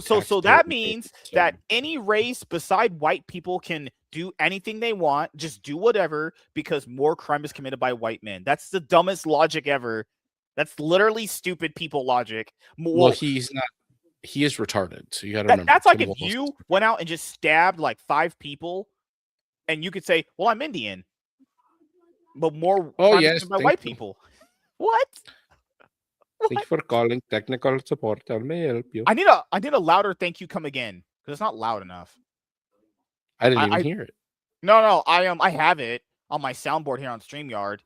So that means that any race beside white people can do anything they want, just do whatever, because more crime is committed by white men. That's the dumbest logic ever. That's literally stupid people logic. Well, he's not. He is retarded. So you got to remember. That's like if you went out and just stabbed like 5 people, and you could say, "Well, I'm Indian," but more crime is committed by white people. What? Thank you for calling technical support. How may I help you? I need a louder thank you come again because it's not loud enough. I didn't even hear it. No, I have it on my soundboard here on StreamYard,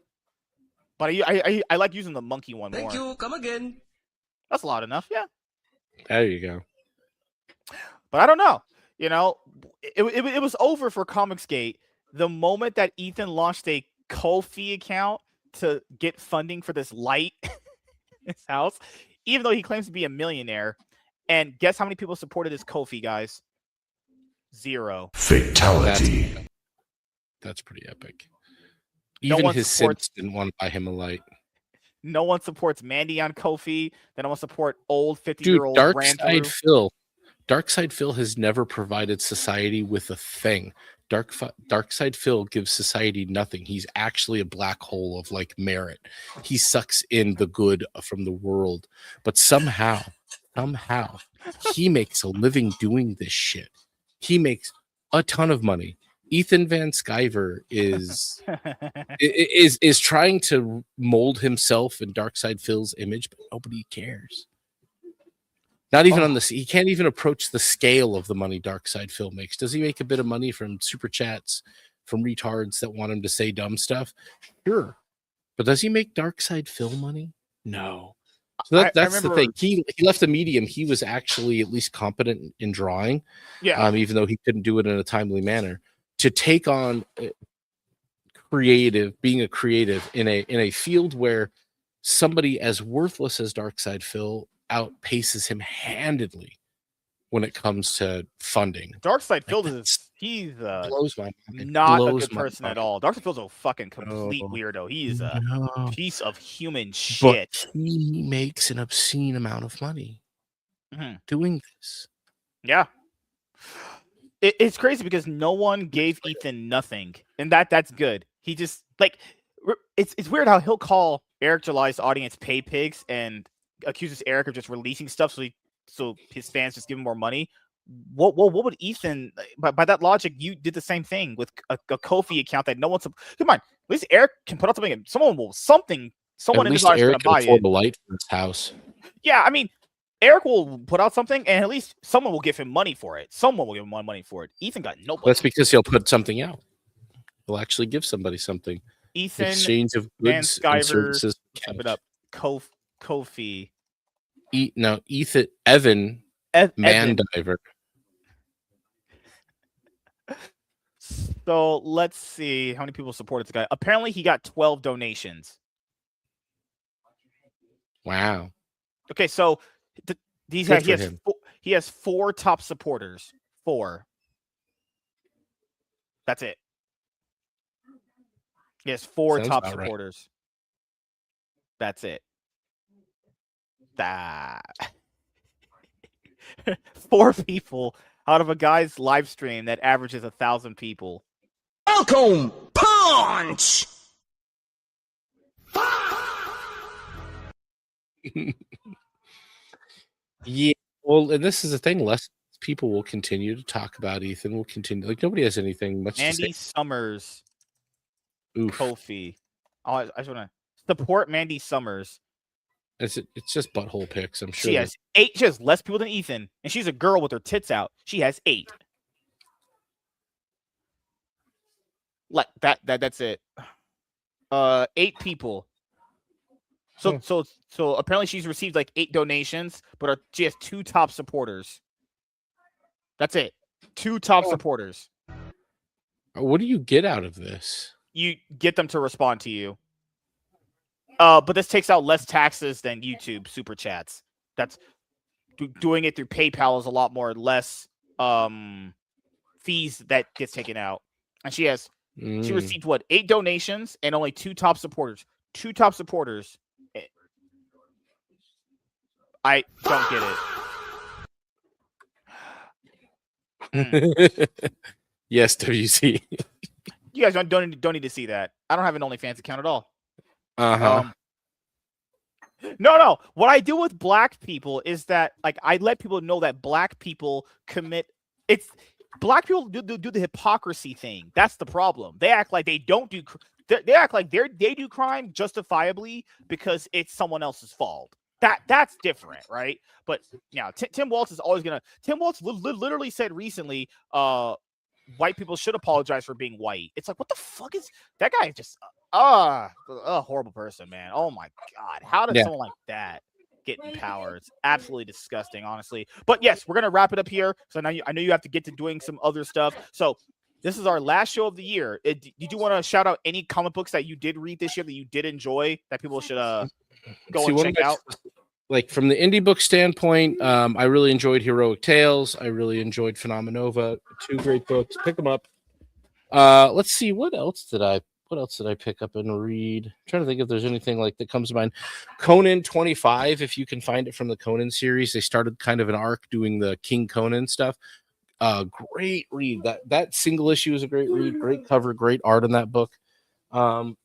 but I like using the monkey one more. Thank you, come again. That's loud enough, yeah. There you go. But I don't know. It was over for Comicsgate the moment that Ethan launched a Ko-fi account to get funding for this light in his house, even though he claims to be a millionaire. And guess how many people supported his Ko-fi, guys? 0. Fatality. That's pretty epic. Even his Sims didn't want to buy him a light. No one supports Mandy on Ko-fi. They don't want to support old 50-year-old Darkside Phil has never provided society with a thing. Darkside Phil gives society nothing. He's actually a black hole of like merit. He sucks in the good from the world, but somehow he makes a living doing this shit. He makes a ton of money. Ethan Van Sciver is trying to mold himself in Darkside Phil's image, but nobody cares. Not even on this. He can't even approach the scale of the money Darkside Phil makes. Does he make a bit of money from super chats, from retards that want him to say dumb stuff? Sure. But does he make Darkside Phil money? No. So that's the thing. He left the medium. He was actually at least competent in drawing. Yeah. Even though he couldn't do it in a timely manner. To take on being a creative in a field where somebody as worthless as Darkside Phil outpaces him handedly when it comes to funding. Darkside Phil he's blows my mind. Not a good person at all. Darkside Phil's a fucking complete weirdo. He's a piece of human shit. But he makes an obscene amount of money doing this. Yeah. It's crazy because no one gave Ethan nothing, and that's good. He just it's weird how he'll call Eric July's audience pay pigs and accuses Eric of just releasing stuff so his fans just give him more money. What would Ethan? By that logic, you did the same thing with a Ko-fi account that no one's. Come on, at least Eric can put out something, and someone in his audience is going to buy it. A light for his house. Yeah, I mean, Eric will put out something, and at least someone will give him money for it. Someone will give him money for it. Ethan got nobody. That's because he'll put something out. He'll actually give somebody something. Ethan exchange of goods and services. Step it up. Ko-fi. Evan Mandiver. So let's see how many people supported this guy. Apparently, he got 12 donations. Wow. Okay, so he has 4 top supporters. 4. That's it. He has 4 Sounds top about right. supporters. That's it. That 4 people out of a guy's live stream that averages 1,000 people. Welcome, punch. Yeah. Well, and this is the thing. Less people will continue to talk about Ethan. Will continue. Like nobody has anything much Mandy to say. Summers, Oof. Kofi. Oh, I just want to support Mandy Summers. It's just butthole pics. I'm sure. She has 8. She has less people than Ethan, and she's a girl with her tits out. She has 8. Like that's it. 8 people. So apparently she's received like 8 donations, but she has 2 top supporters. That's it. 2 top supporters. What do you get out of this? You get them to respond to you. But this takes out less taxes than YouTube super chats. That's doing it through PayPal is a lot more less fees that gets taken out. And she received what, 8 donations and only 2 top supporters. 2 top supporters. I don't get it. Yes, WC. You guys don't need to see that. I don't have an OnlyFans account at all. No. What I do with black people is that, like, I let people know that black people black people do the hypocrisy thing. That's the problem. They act like they don't do. They act like they do crime justifiably because it's someone else's fault. That's different, right? But yeah, Tim Waltz is always gonna. Tim Waltz literally said recently, white people should apologize for being white. It's like, what the fuck is that guy? Just a horrible person, man. Oh my god, how does someone like that get in power? It's absolutely disgusting, honestly. But yes, we're gonna wrap it up here. So now I know you have to get to doing some other stuff. So this is our last show of the year. Did you want to shout out any comic books that you did read this year that you did enjoy that people should go and check out? Like from the indie book standpoint, I really enjoyed Heroic Tales. I really enjoyed Phenomenova. 2 great books. Pick them up. Let's see, what else did I pick up and read? I'm trying to think if there's anything like that comes to mind. Conan 25, if you can find it from the Conan series. They started kind of an arc doing the King Conan stuff. Great read. That single issue is a great read. Great cover, great art in that book. All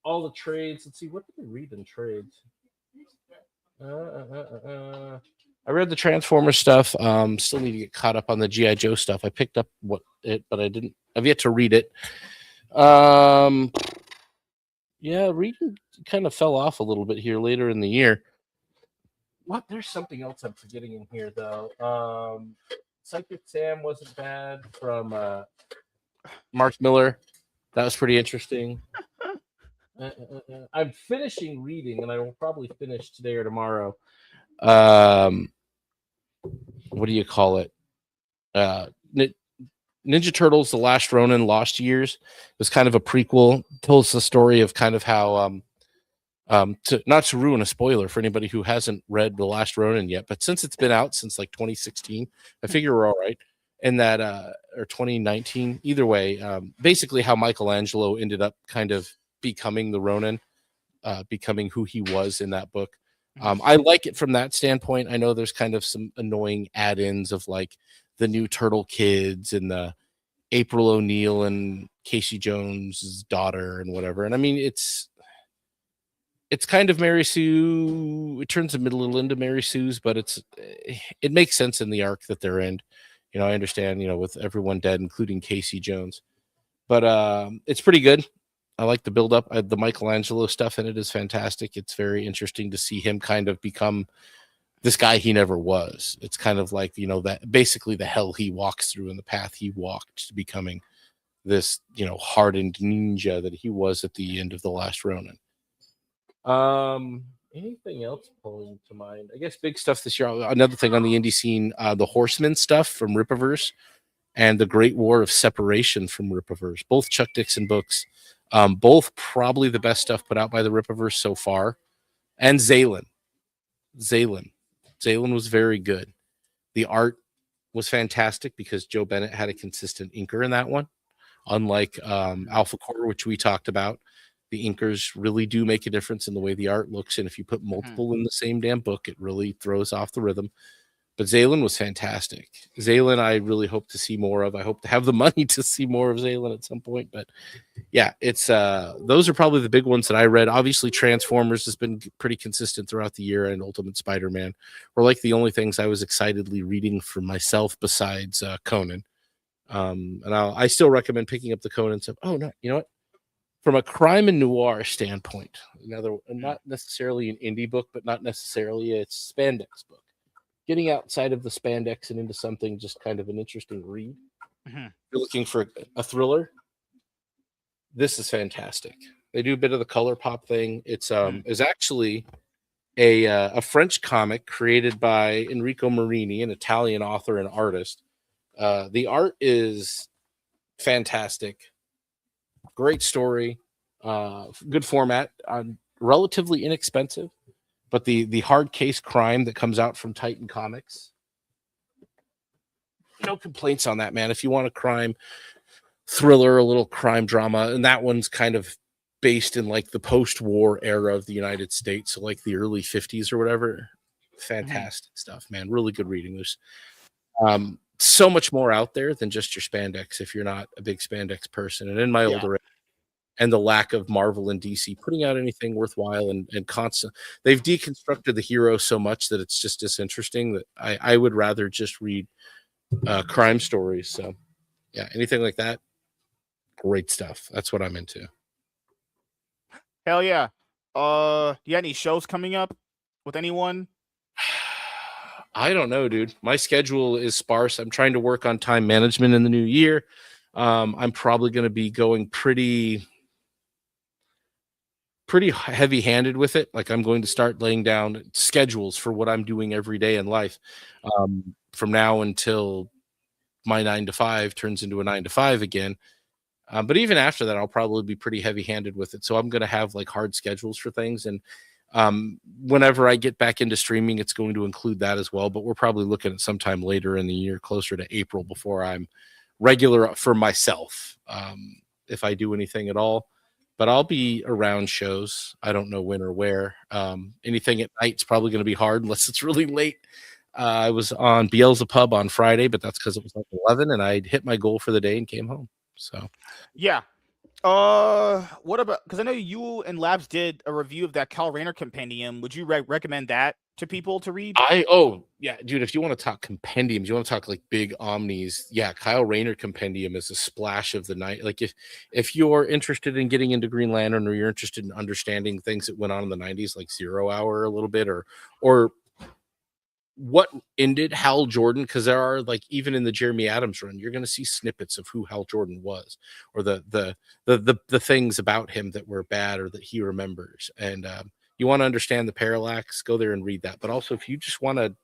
the trades. Let's see, what did we read in trades? I read the Transformers stuff. Still need to get caught up on the G.I. Joe stuff. I picked up but I didn't. I've yet to read it. Yeah, reading kind of fell off a little bit here later in the year. What? There's something else I'm forgetting in here though. Psychic Sam wasn't bad from Mark Miller. That was pretty interesting. I'm finishing reading, and I will probably finish today or tomorrow. What do you call it? Ninja Turtles: The Last Ronin, Lost Years. It was kind of a prequel. Tells the story of kind of how not to ruin a spoiler for anybody who hasn't read The Last Ronin yet, but since it's been out since like 2016, I figure we're all right. And that or 2019, either way, basically how Michelangelo ended up kind of becoming the Ronin, becoming who he was in that book. I like it from that standpoint. I know there's kind of some annoying add-ins of like the new Turtle Kids and the April O'Neil and Casey Jones's daughter and whatever. And I mean, it's kind of Mary Sue. It turns a little into Mary Sue's, but it makes sense in the arc that they're in. You know, I understand, you know, with everyone dead, including Casey Jones, but it's pretty good. I like the build up. The Michelangelo stuff in it is fantastic. It's very interesting to see him kind of become this guy he never was. It's kind of like, you know, that basically the hell he walks through and the path he walked to becoming this, you know, hardened ninja that he was at the end of The Last Ronin. Anything else pulling to mind? I guess big stuff this year. Another thing on the indie scene, the Horseman stuff from Rippaverse and the Great War of Separation from Rippaverse. Both Chuck Dixon books. Both probably the best stuff put out by the Rippaverse so far. And Zaylan was very good. The art was fantastic because Joe Bennett had a consistent inker in that one. Unlike Alpha Core, which we talked about, the inkers really do make a difference in the way the art looks. And if you put multiple in the same damn book, it really throws off the rhythm. But Zaylin was fantastic. Zaylin, I really hope to see more of. I hope to have the money to see more of Zaylin at some point. But yeah, it's those are probably the big ones that I read. Obviously, Transformers has been pretty consistent throughout the year, and Ultimate Spider-Man were like the only things I was excitedly reading for myself besides Conan. And I still recommend picking up the Conan stuff. Oh no, you know what? From a crime and noir standpoint, not necessarily an indie book, but not necessarily a spandex book. Getting outside of the spandex and into something just kind of an interesting read. If you're looking for a thriller, this is fantastic. They do a bit of the color pop thing. It's is actually a French comic created by Enrico Marini, an Italian author and artist. The art is fantastic. Great story. Good format. Relatively inexpensive. But the hard case crime that comes out from Titan Comics, no complaints on that, man. If you want a crime thriller, a little crime drama, and that one's kind of based in like the post-war era of the United States, so like the early 50s or whatever. Fantastic stuff, man. Really good reading. There's so much more out there than just your spandex if you're not a big spandex person. And in my older age, and the lack of Marvel and DC putting out anything worthwhile and constant. They've deconstructed the hero so much that it's just disinteresting that I would rather just read crime stories. So yeah, anything like that, great stuff. That's what I'm into. Hell yeah. You got any shows coming up with anyone? I don't know, dude. My schedule is sparse. I'm trying to work on time management in the new year. I'm probably going to be going pretty heavy-handed with it. Like I'm going to start laying down schedules for what I'm doing every day in life from now until my 9 to 5 turns into a 9 to 5 again. But even after that, I'll probably be pretty heavy-handed with it. So I'm going to have like hard schedules for things. And whenever I get back into streaming, it's going to include that as well. But we're probably looking at sometime later in the year, closer to April, before I'm regular for myself, if I do anything at all. But I'll be around shows. I don't know when or where. Anything at night's probably going to be hard unless it's really late. I was on Beelzebub on Friday, but that's because it was like 11 and I hit my goal for the day and came home. So, yeah. What about, because I know you and Labs did a review of that Kyle Rayner compendium. Would you recommend that to people to read? Yeah, dude, if you want to talk compendiums, you want to talk like big omnis, yeah, Kyle Rayner compendium is a splash of the night. Like if you're interested in getting into Green Lantern, or you're interested in understanding things that went on in the 90s, like Zero Hour a little bit, or what ended Hal Jordan, because there are, like, even in the Jeremy Adams run, you're going to see snippets of who Hal Jordan was, or the things about him that were bad or that he remembers. And you want to understand the parallax, go there and read that. But also, if you just want to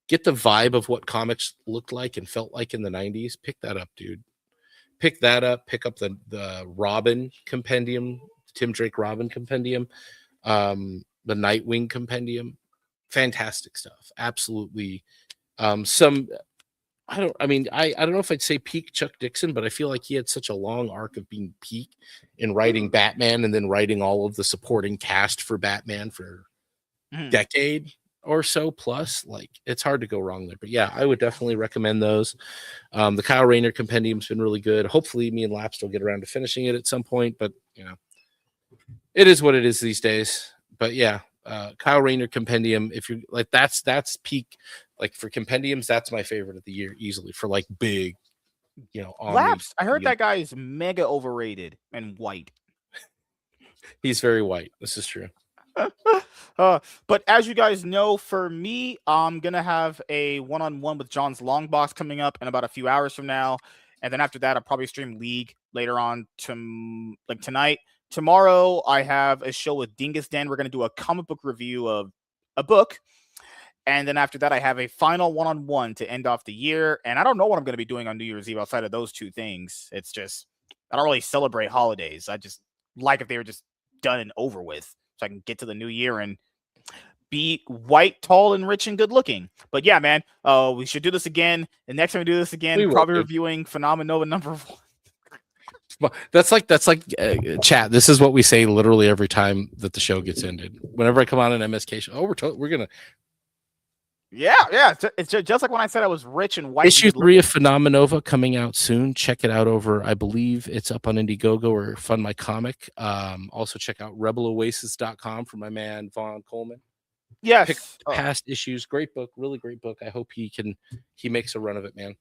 get the vibe of what comics looked like and felt like in the 90s, pick that up, dude. Pick that up. Pick up the Robin compendium, Tim Drake Robin compendium, the Nightwing compendium. Fantastic stuff. Absolutely. I don't know if I'd say peak Chuck Dixon, but I feel like he had such a long arc of being peak in writing Batman and then writing all of the supporting cast for Batman for a decade or so plus. Like, it's hard to go wrong there. But yeah, I would definitely recommend those. The Kyle Rayner compendium's been really good. Hopefully me and Laps will get around to finishing it at some point, but you know, it is what it is these days. But yeah, Kyle Rayner compendium, if you're like, that's peak. Like for compendiums, that's my favorite of the year easily, for like big, you know, Laps, I heard that guy is mega overrated and white. He's very white. This is true. But as you guys know, for me, I'm gonna have a one-on-one with John's Long Box coming up in about a few hours from now, and then after that, I'll probably stream League later on tonight. Tomorrow, I have a show with Dingus Den. We're gonna do a comic book review of a book, and then after that, I have a final one-on-one to end off the year. And I don't know what I'm gonna be doing on New Year's Eve outside of those two things. It's just, I don't really celebrate holidays. I just like if they were just done and over with, so I can get to the new year and be white, tall, and rich and good looking. But yeah, man, we should do this again. And next time we do this again, probably reviewing Phenomenova #1. That's like chat. This is what we say literally every time that the show gets ended. Whenever I come on an MSK show, we're gonna. Yeah. It's just like when I said I was rich and white. Issue 3 of Phenomenova coming out soon. Check it out over, I believe it's up on Indiegogo or Fund My Comic. Also check out rebeloasis.com for my man Vaughn Coleman. Yes. Pick past issues. Great book, really great book. I hope he makes a run of it, man.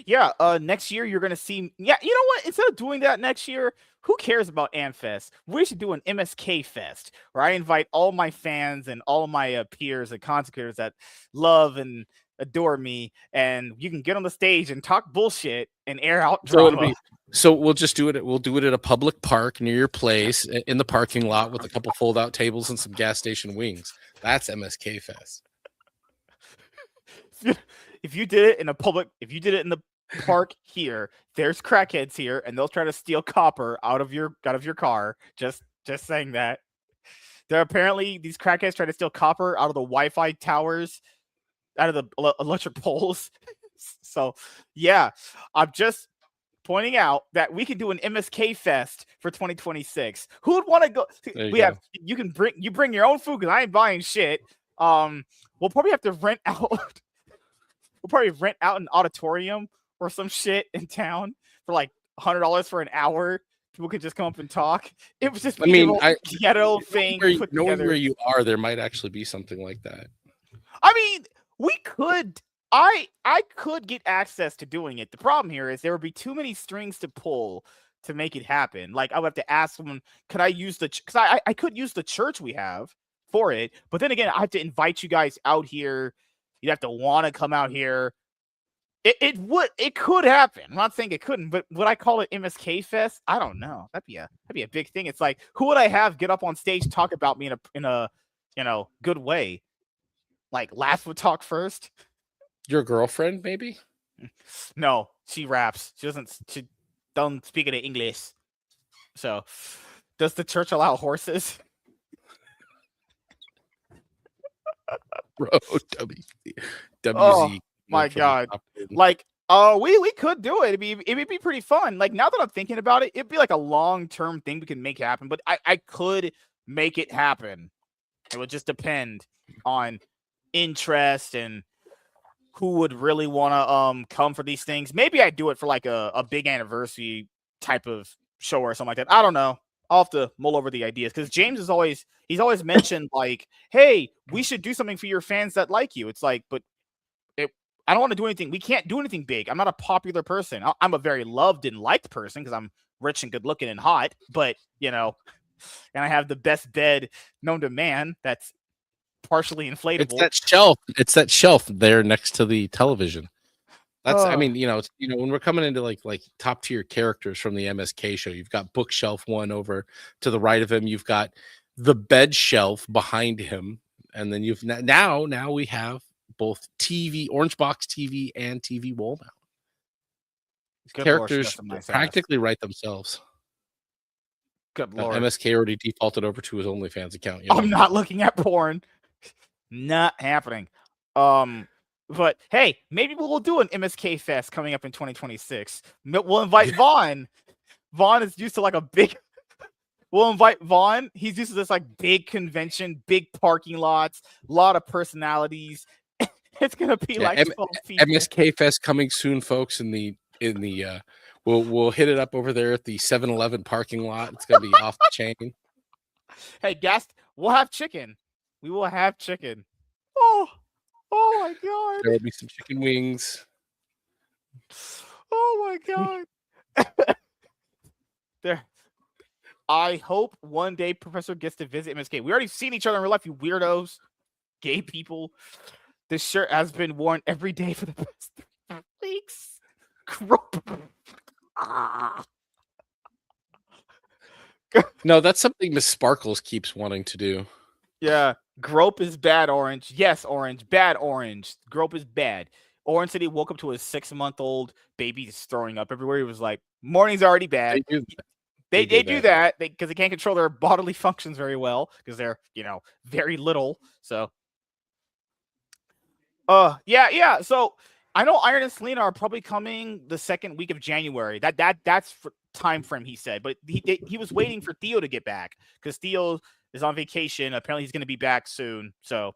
Yeah, next year you're gonna see. Yeah, you know what? Instead of doing that next year, who cares about AmFest? We should do an MSK Fest where I invite all my fans and all my peers and content creators that love and adore me, and you can get on the stage and talk bullshit and air out drama. So we'll just do it. We'll do it at a public park near your place in the parking lot with a couple fold-out tables and some gas station wings. That's MSK Fest. If you did it in the park here, there's crackheads here, and they'll try to steal copper out of your car. Just saying that. There apparently these crackheads try to steal copper out of the Wi-Fi towers, out of the electric poles. So yeah, I'm just pointing out that we could do an MSK Fest for 2026. Who would want to go? You bring your own food because I ain't buying shit. We'll probably have to rent out. We'll probably rent out an auditorium or some shit in town for like $100 for an hour. People could just come up and talk. It was just ghetto thing. Knowing where you are, there might actually be something like that. I mean, we could. I could get access to doing it. The problem here is there would be too many strings to pull to make it happen. Like I would have to ask someone, could I use because I could use the church we have for it, but then again, I have to invite you guys out here. You'd have to want to come out here. It could happen. I'm not saying it couldn't, but would I call it MSK Fest? I don't know. That'd be a big thing. It's like, who would I have get up on stage, talk about me in a good way? Like Laugh would talk first. Your girlfriend, maybe? No, she raps. She don't speak any English. So, does the church allow horses? Bro, WZ. Oh my God! Like, we could do it. It'd be pretty fun. Like now that I'm thinking about it, it'd be like a long-term thing we can make happen. But I could make it happen. It would just depend on interest and who would really want to come for these things. Maybe I'd do it for like a big anniversary type of show or something like that. I don't know. I'll have to mull over the ideas because James is always mentioned like, hey, we should do something for your fans that like you. It's like, but I don't want to do anything. We can't do anything big. I'm not a popular person. I'm a very loved and liked person because I'm rich and good looking and hot, but and I have the best bed known to man that's partially inflatable. It's that shelf there next to the television. That's when we're coming into like top tier characters from the MSK show, you've got bookshelf one over to the right of him, you've got the bed shelf behind him, and then you've now we have both TV, orange box TV, and TV wall mount. Characters practically write themselves. Good Lord. MSK already defaulted over to his OnlyFans account. I'm not looking at porn. Not happening. But hey, maybe we'll do an MSK Fest coming up in 2026. We'll invite Vaughn. Vaughn is used to like a big. We'll invite Vaughn. He's used to this like big convention, big parking lots, a lot of personalities. It's gonna be like MSK Fest coming soon, folks. In the we'll hit it up over there at the 7-Eleven parking lot. It's gonna be off the chain. Hey, guest, we'll have chicken. We will have chicken. Oh my God. There will be some chicken wings. Oh my God. There. I hope one day Professor gets to visit MSK. We already seen each other in real life, you weirdos. Gay people. This shirt has been worn every day for the past 3 weeks. No, that's something Miss Sparkles keeps wanting to do. Yeah. Grope is bad, Orange. Yes, Orange. Bad, Orange. Grope is bad. Orange said he woke up to a 6-month-old baby just throwing up everywhere. He was like, morning's already bad. They do that because they can't control their bodily functions very well because they're, very little. So, yeah. So I know Iron and Selena are probably coming the second week of January. That's for time frame he said, but he was waiting for Theo to get back because Theo is on vacation. Apparently, he's going to be back soon. So,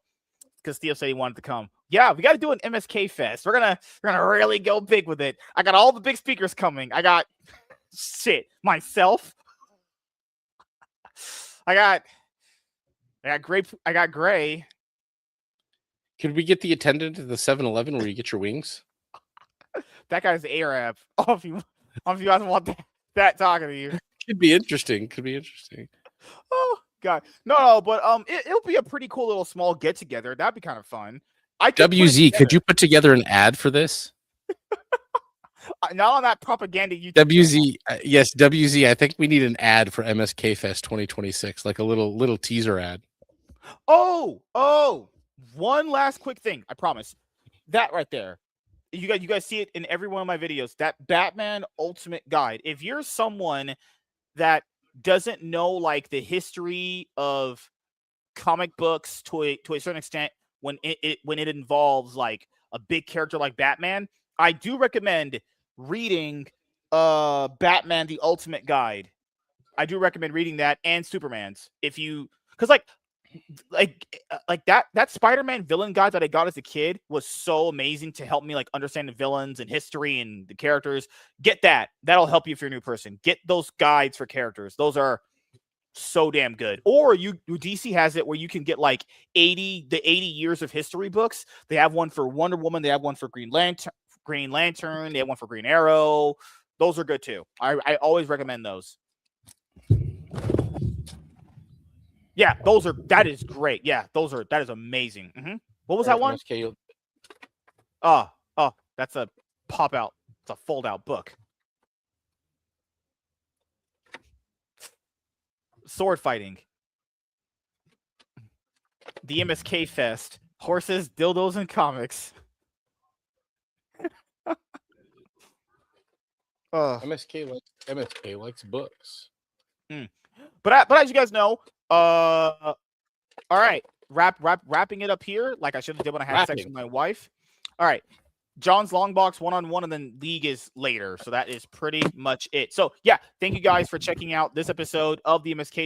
because Theo said he wanted to come. Yeah, we got to do an MSK fest. We're gonna really go big with it. I got all the big speakers coming. I got myself. I got Gray. Could we get the attendant at the 7-Eleven where you get your wings? That guy's Arab. Oh, if you guys want that talking to you. Could be interesting. Oh God, no, but it'll be a pretty cool little small get together. That'd be kind of fun. WZ, could you put together an ad for this? Not on that propaganda YouTube. WZ, yes, WZ. I think we need an ad for MSK Fest 2026, like a little teaser ad. Oh, one last quick thing. I promise. That right there. You guys see it in every one of my videos. That Batman Ultimate Guide. If you're someone that doesn't know like the history of comic books to a certain extent, when it involves like a big character like Batman, I do recommend reading Batman the Ultimate Guide. I do recommend reading that and Superman's because like that Spider-Man villain guide that I got as a kid was so amazing to help me like understand the villains and history and the characters. Get that. That'll help you if you're a new person. Get those guides for characters. Those are so damn good. Or DC has it where you can get like 80 years of history books. They have one for Wonder Woman, they have one for Green Lantern, they have one for Green Arrow. Those are good too. I always recommend those. Yeah, that is great. Yeah, that is amazing. Mm-hmm. What was that one? Oh, that's a pop out. It's a fold out book. Sword fighting. The MSK Fest. Horses, dildos, and comics. MSK likes books. But as you guys know, all right, wrapping it up here, like I should have did when I had sex with my wife. All right, John's long box 1-on-1, and then league is later. So that is pretty much it. So yeah, thank you guys for checking out this episode of the MSK